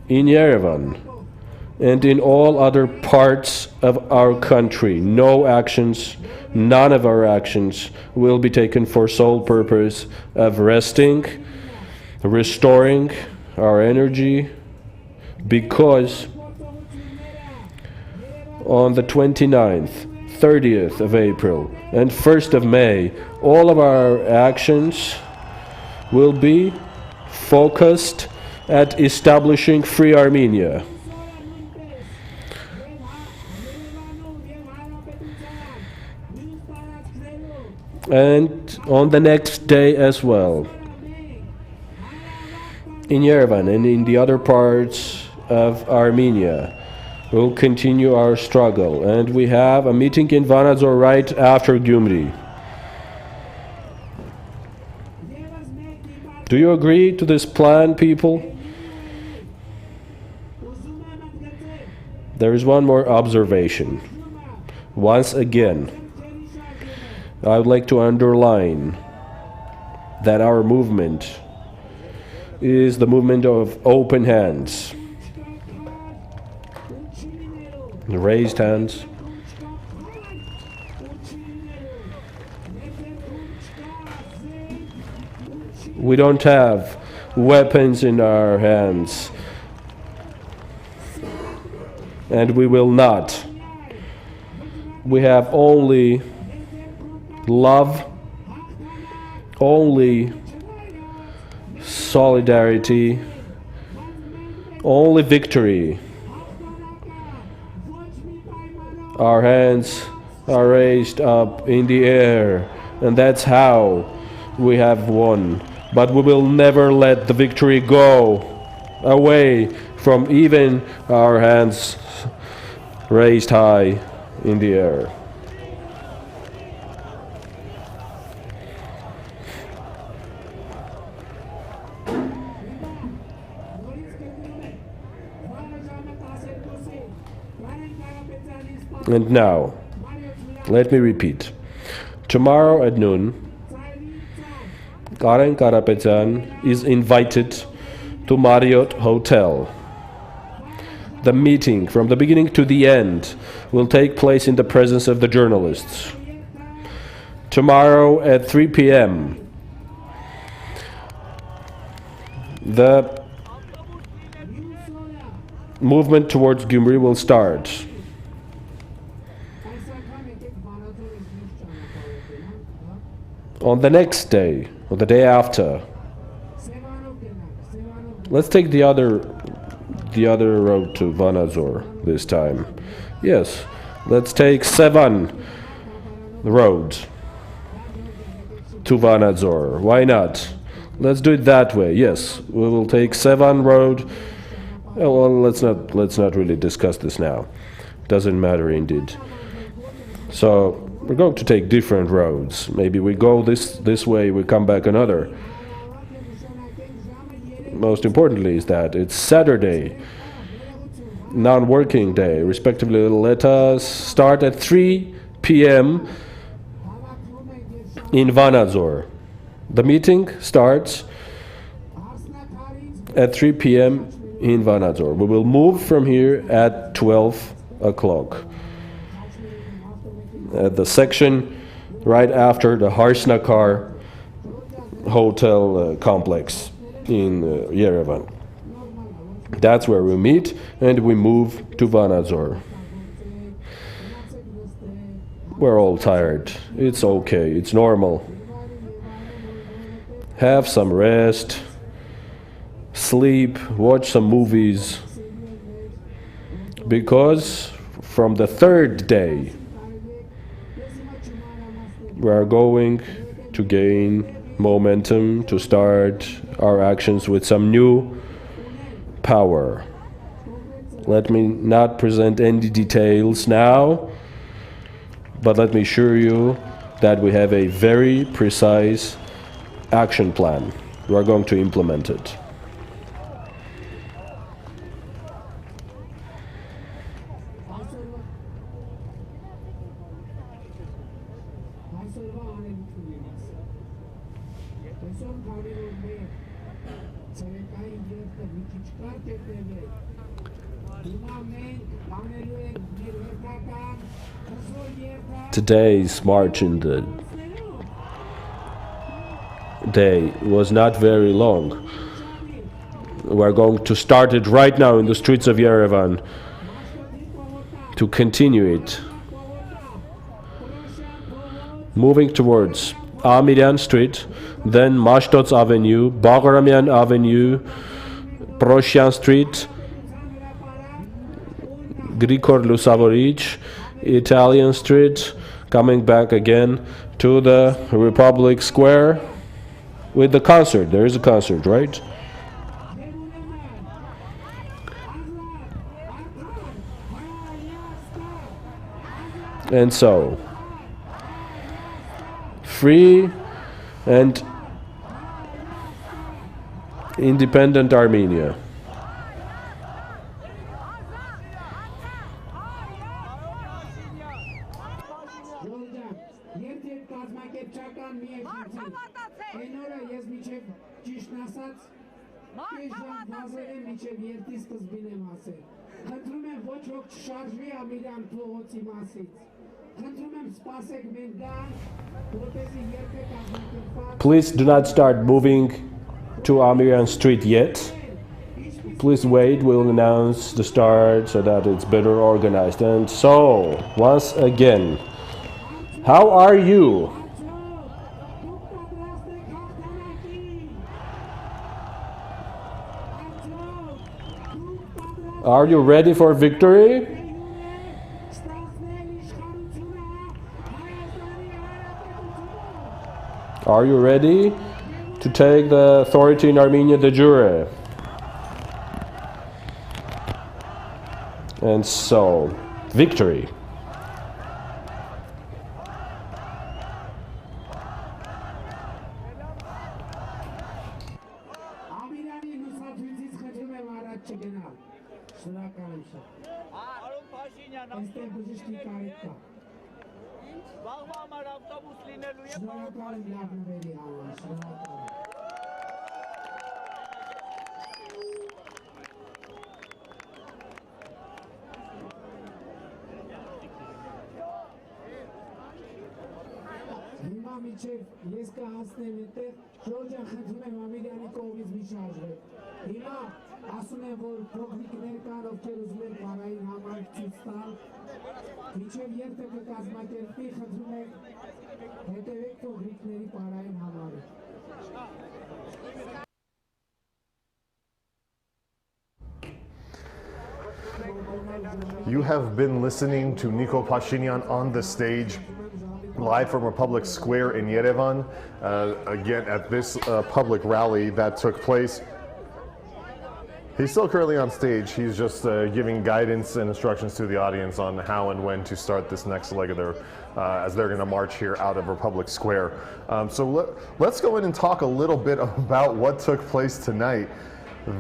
in Yerevan and in all other parts of our country, none of our actions will be taken for sole purpose of resting, restoring our energy, because on the 29th, 30th of April, and 1st of May, all of our actions will be focused at establishing free Armenia. And on the next day as well, in Yerevan and in the other parts of Armenia, we'll continue our struggle. And we have a meeting in Vanadzor right after Gyumri. Do you agree to this plan, people? There is one more observation. Once again, I would like to underline that our movement is the movement of open hands, raised hands. We don't have weapons in our hands, and we will not. We have only love, only solidarity, only victory. Our hands are raised up in the air, and that's how we have won. But we will never let the victory go away from even our hands raised high in the air. And now, let me repeat. Tomorrow at noon, Karen Karapetyan is invited to Marriott Hotel. The meeting, from the beginning to the end, will take place in the presence of the journalists. Tomorrow at 3 p.m., the movement towards Gyumri will start. On the next day, or the day after, let's take the other road to Vanadzor this time. Yes, let's take Sevan road to Vanadzor. Why not? Let's do it that way. Yes, we will take Sevan road. Well, let's not really discuss this now. Doesn't matter indeed. So we're going to take different roads. Maybe we go this way, we come back another. Most importantly is that it's Saturday, non-working day, respectively. Let us start at 3 p.m. in Vanadzor. The meeting starts at 3 p.m. in Vanadzor. We will move from here at 12 o'clock. At the section right after the Harsnakar hotel complex in Yerevan. That's where we meet, and we move to Vanadzor. We're all tired. It's okay, it's normal. Have some rest, sleep, watch some movies, because from the third day we are going to gain momentum to start our actions with some new power. Let me not present any details now, but let me assure you that we have a very precise action plan. We are going to implement it. Today's march in the day was not very long. We're going to start it right now in the streets of Yerevan to continue it. Moving towards Armenian Street, then Mashtots Avenue, Baghramian Avenue, Proshian Street, Grigor Lusavoric, Italian Street, coming back again to the Republic Square with the concert. There is a concert, right? And so, free and independent Armenia. Please do not start moving to Armenian Street yet. Please wait, we'll announce the start so that it's better organized. And so, once again, how are you? Are you ready for victory? Are you ready to take the authority in Armenia de jure? And so, victory. Ես կհասնեմ այդտեղ, Ժորժան խնդրում եմ Ամիրյանի կողմից մի շարժ Հիմա ասում են, որ փոքրիկներ կան, ովքեր ուզում են բարային համար ցույց տալ։ Մինչև երբեք կկազմակերպվի, խնդրում եք հետևեք փոքրիկների բարային համարը։ You have been listening to Nikol Pashinyan on the stage, live from Republic Square in Yerevan, again at this public rally that took place. He's still currently on stage. He's just giving guidance and instructions to the audience on how and when to start this next leg of their, as they're going to march here out of Republic Square. So let's go in and talk a little bit about what took place tonight.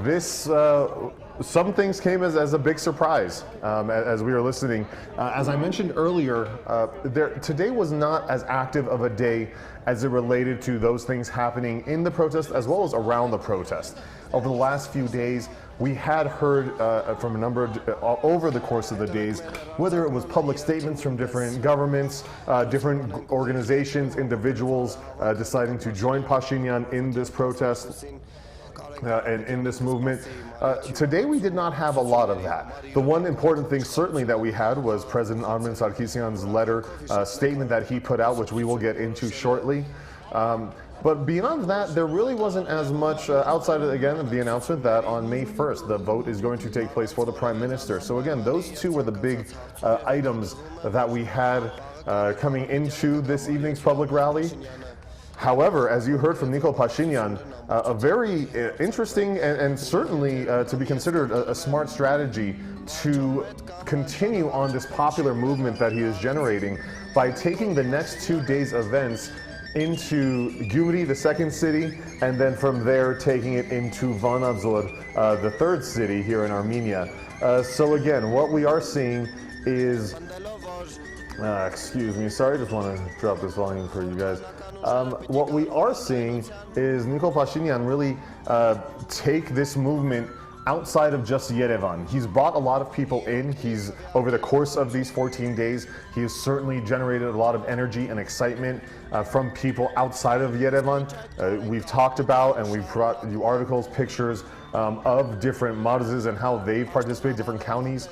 This, some things came as a big surprise as we were listening. As I mentioned earlier, today was not as active of a day as it related to those things happening in the protest as well as around the protest. Over the last few days, we had heard from a number of, over the course of the days, whether it was public statements from different governments, different organizations, individuals deciding to join Pashinyan in this protest and in this movement. Today we did not have a lot of that. The one important thing certainly that we had was President Armen Sarkisyan's letter statement that he put out, which we will get into shortly. But beyond that, there really wasn't as much outside of, again, of the announcement that on May 1st, the vote is going to take place for the Prime Minister. So again, those two were the big items that we had coming into this evening's public rally. However, as you heard from Nikol Pashinyan, a very interesting and certainly to be considered a smart strategy to continue on this popular movement that he is generating by taking the next 2 days' events into Gyumri, the second city, and then from there taking it into Vanadzor, the third city here in Armenia. So again, what we are seeing is, excuse me, sorry, just want to drop this volume for you guys. What we are seeing is Nikol Pashinyan really take this movement outside of just Yerevan. He's brought a lot of people in. He's, over the course of these 14 days, he has certainly generated a lot of energy and excitement from people outside of Yerevan. We've talked about and we've brought you articles, pictures of different marzes and how they've participated, different counties.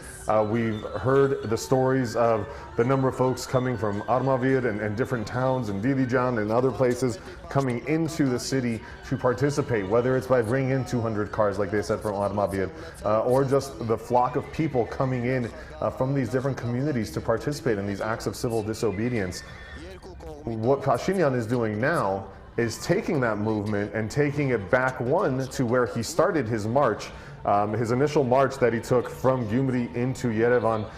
We've heard the stories of the number of folks coming from Armavir and different towns and Dilijan and other places coming into the city to participate, whether it's by bringing in 200 cars, like they said, from Armavir, or just the flock of people coming in from these different communities to participate in these acts of civil disobedience. What Pashinyan is doing now is taking that movement and taking it back, one, to where he started his march, his initial march that he took from Gyumri into Yerevan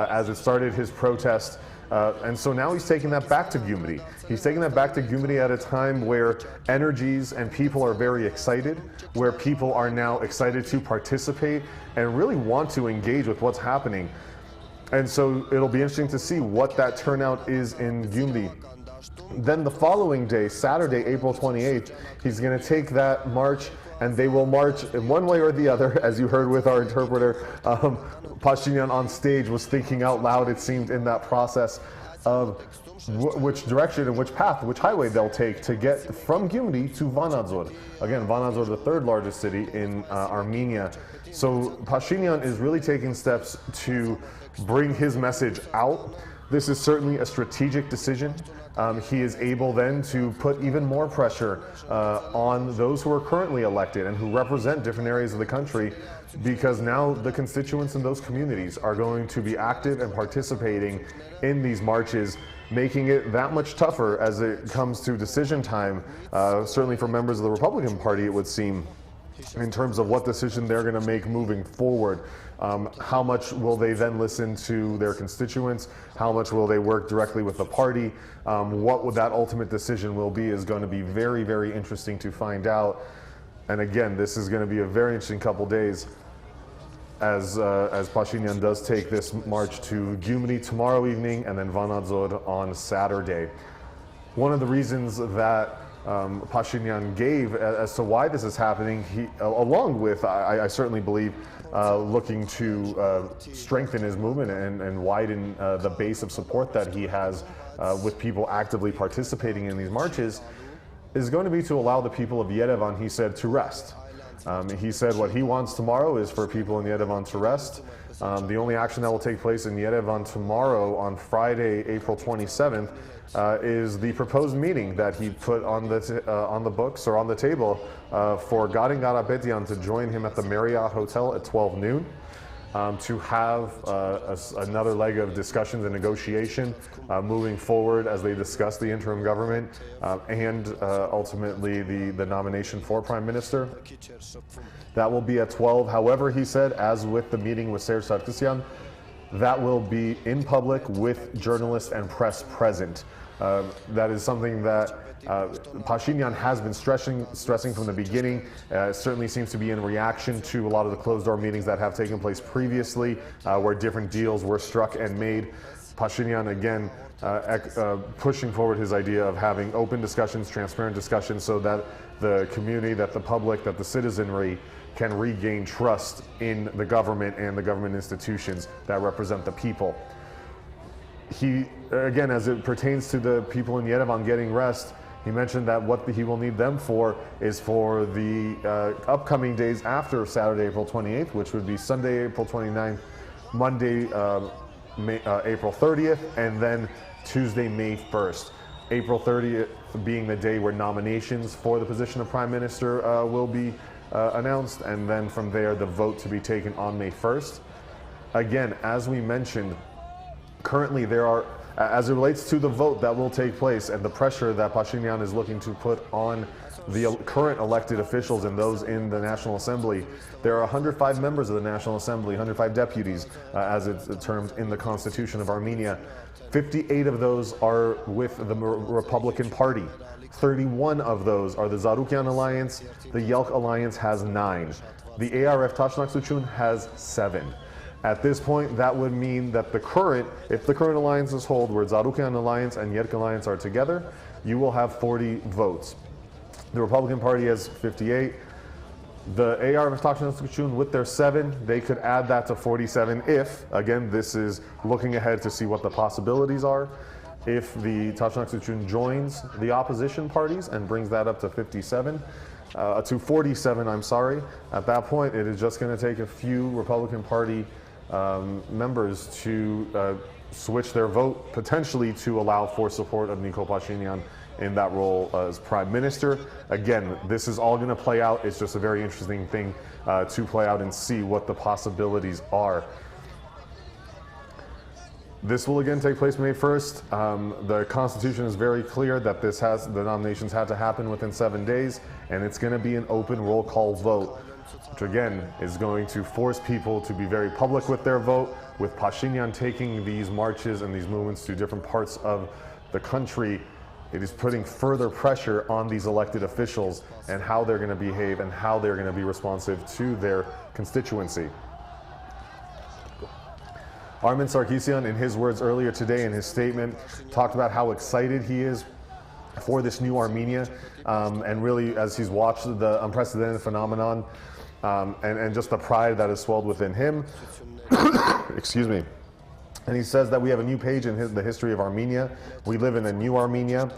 as it started his protest. And so now he's taking that back to Gyumri. He's taking that back to Gyumri at a time where energies and people are very excited, where people are now excited to participate and really want to engage with what's happening. And so it'll be interesting to see what that turnout is in Gyumri. Then the following day, Saturday, April 28th, he's going to take that march and they will march in one way or the other, as you heard with our interpreter. Pashinyan on stage was thinking out loud, it seemed, in that process of which direction and which path, which highway they'll take to get from Gyumri to Vanadzor. Again, Vanadzor, the third largest city in Armenia. So Pashinyan is really taking steps to bring his message out. This is certainly a strategic decision. He is able then to put even more pressure on those who are currently elected and who represent different areas of the country, because now the constituents in those communities are going to be active and participating in these marches, making it that much tougher as it comes to decision time, certainly for members of the Republican Party, it would seem, in terms of what decision they're going to make moving forward. How much will they then listen to their constituents? How much will they work directly with the party? What would that ultimate decision will be is going to be very, very interesting to find out. And again, this is going to be a very interesting couple days as Pashinyan does take this march to Gyumri tomorrow evening and then Vanadzor on Saturday. One of the reasons that Pashinyan gave as to why this is happening, he, along with, I certainly believe, looking to strengthen his movement and widen the base of support that he has with people actively participating in these marches, is going to be to allow the people of Yerevan, he said, to rest. He said what he wants tomorrow is for people in Yerevan to rest. The only action that will take place in Yerevan tomorrow on Friday, April 27th, is the proposed meeting that he put on the books or on the table for Garin Garapetian to join him at the Marriott Hotel at 12 noon. To have another leg of discussions and negotiation moving forward as they discuss the interim government and ultimately the nomination for Prime Minister. That will be at 12. However, he said, as with the meeting with Azatutyun, that will be in public with journalists and press present. That is something that Pashinyan has been stressing from the beginning. It certainly seems to be in reaction to a lot of the closed-door meetings that have taken place previously, where different deals were struck and made. Pashinyan, again, pushing forward his idea of having open discussions, transparent discussions, so that the community, that the public, that the citizenry can regain trust in the government and the government institutions that represent the people. He, again, as it pertains to the people in Yerevan getting rest, he mentioned that what he will need them for is for the upcoming days after Saturday, April 28th, which would be Sunday, April 29th, Monday, April 30th, and then Tuesday, May 1st. April 30th being the day where nominations for the position of Prime Minister will be announced, and then from there the vote to be taken on May 1st. Again, as we mentioned, currently there are, as it relates to the vote that will take place and the pressure that Pashinyan is looking to put on the current elected officials and those in the National Assembly, there are 105 members of the National Assembly, 105 deputies, as it's termed in the Constitution of Armenia. 58 of those are with the Republican Party. 31 of those are the Zarukian Alliance. The Yelk Alliance has 9. The ARF Azatutyun has 7. At this point, that would mean that if the current alliances hold, where Zarukian Alliance and Yerk Alliance are together, you will have 40 votes. The Republican Party has 58. The ARF Azatutyun, with their 7, they could add that to 47 if, again, this is looking ahead to see what the possibilities are. If the Azatutyun joins the opposition parties and brings that up to 47, I'm sorry, at that point, it is just going to take a few Republican Party members to switch their vote, potentially to allow for support of Nikol Pashinyan in that role as Prime Minister. Again, this is all going to play out. It's just a very interesting thing to play out and see what the possibilities are. This will again take place May 1st. The Constitution is very clear that the nominations had to happen within 7 days, and it's going to be an open roll call vote, which again is going to force people to be very public with their vote. With Pashinyan taking these marches and these movements to different parts of the country, it is putting further pressure on these elected officials and how they're going to behave and how they're going to be responsive to their constituency. Armin Sarkisian, in his words earlier today in his statement, talked about how excited he is for this new Armenia, and really as he's watched the unprecedented phenomenon and just the pride that has swelled within him. Excuse me. And he says that we have a new page in the history of Armenia. We live in a new Armenia.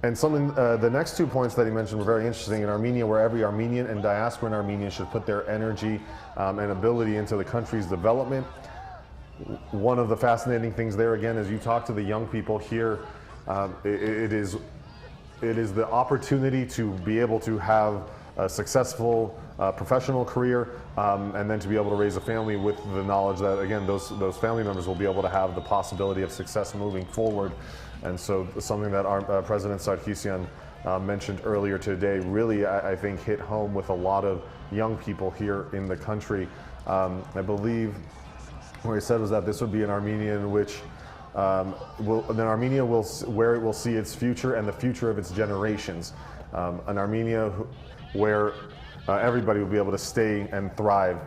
And the next 2 points that he mentioned were very interesting. In Armenia, where every Armenian and diaspora in Armenia should put their energy and ability into the country's development. One of the fascinating things there, again, as you talk to the young people here, it is the opportunity to be able to have a successful professional career, and then to be able to raise a family with the knowledge that, again, those family members will be able to have the possibility of success moving forward. And so something that our President Sarkisian mentioned earlier today really, I think, hit home with a lot of young people here in the country. I believe what he said was that this would be an Armenia in which where it will see its future and the future of its generations. An Armenia where everybody will be able to stay and thrive.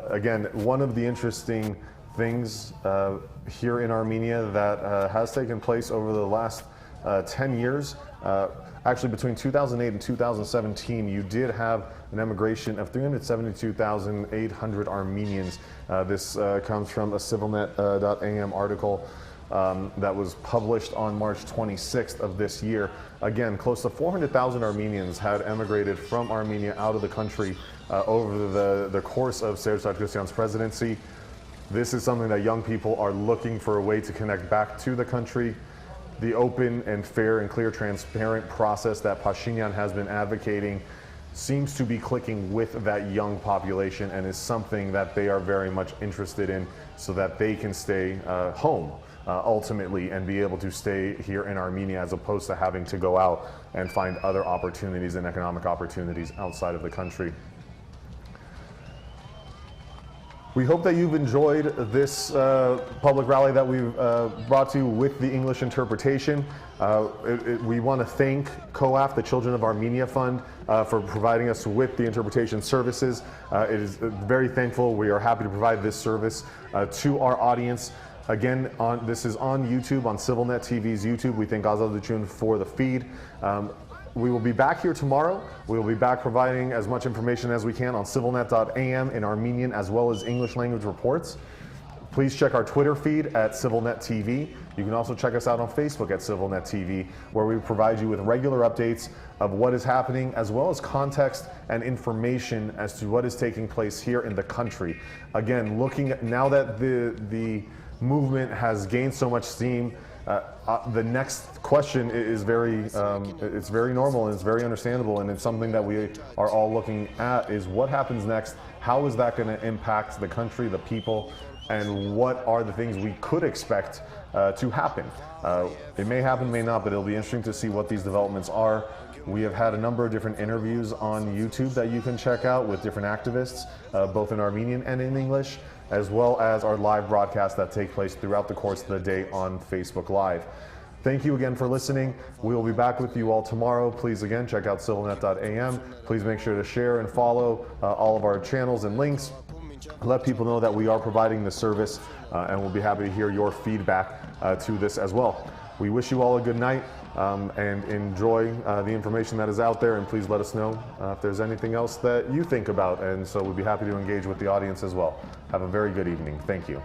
Again, one of the interesting things here in Armenia that has taken place over the last 10 years, actually between 2008 and 2017, you did have an emigration of 372,800 Armenians. This comes from a SiViLNeT.am article. that was published on March 26th of this year. Again, close to 400,000 Armenians had emigrated from Armenia out of the country over the course of Azatutyun's presidency. This is something that young people are looking for a way to connect back to the country. The open and fair and clear, transparent process that Pashinyan has been advocating seems to be clicking with that young population and is something that they are very much interested in so that they can stay home ultimately and be able to stay here in Armenia as opposed to having to go out and find other opportunities and economic opportunities outside of the country. We hope that you've enjoyed this public rally that we've brought to you with the English interpretation. We want to thank COAF, the Children of Armenia Fund, for providing us with the interpretation services. It is very thankful. We are happy to provide this service to our audience. Again, this is on YouTube, on ＳիվիլΝեթ YouTube. We thank Azatutyun for the feed. We will be back here tomorrow. We will be back providing as much information as we can on SiViLNeT.am in Armenian as well as English language reports. Please check our Twitter feed at ＳiViLNeT. You can also check us out on Facebook at ＳiViLNeT, where we provide you with regular updates of what is happening as well as context and information as to what is taking place here in the country. Again, looking at now that the movement has gained so much steam, the next question is it's very normal and it's very understandable, and it's something that we are all looking at is what happens next, how is that going to impact the country, the people, and what are the things we could expect to happen. It may happen, may not, but it'll be interesting to see what these developments are. We have had a number of different interviews on YouTube that you can check out with different activists, both in Armenian and in English, as well as our live broadcasts that take place throughout the course of the day on Facebook Live. Thank you again for listening. We will be back with you all tomorrow. Please again, check out SiViLNeT.am. Please make sure to share and follow all of our channels and links. Let people know that we are providing this service, and we'll be happy to hear your feedback to this as well. We wish you all a good night and enjoy the information that is out there, and please let us know if there's anything else that you think about, and so we'd be happy to engage with the audience as well. Have a very good evening. Thank you.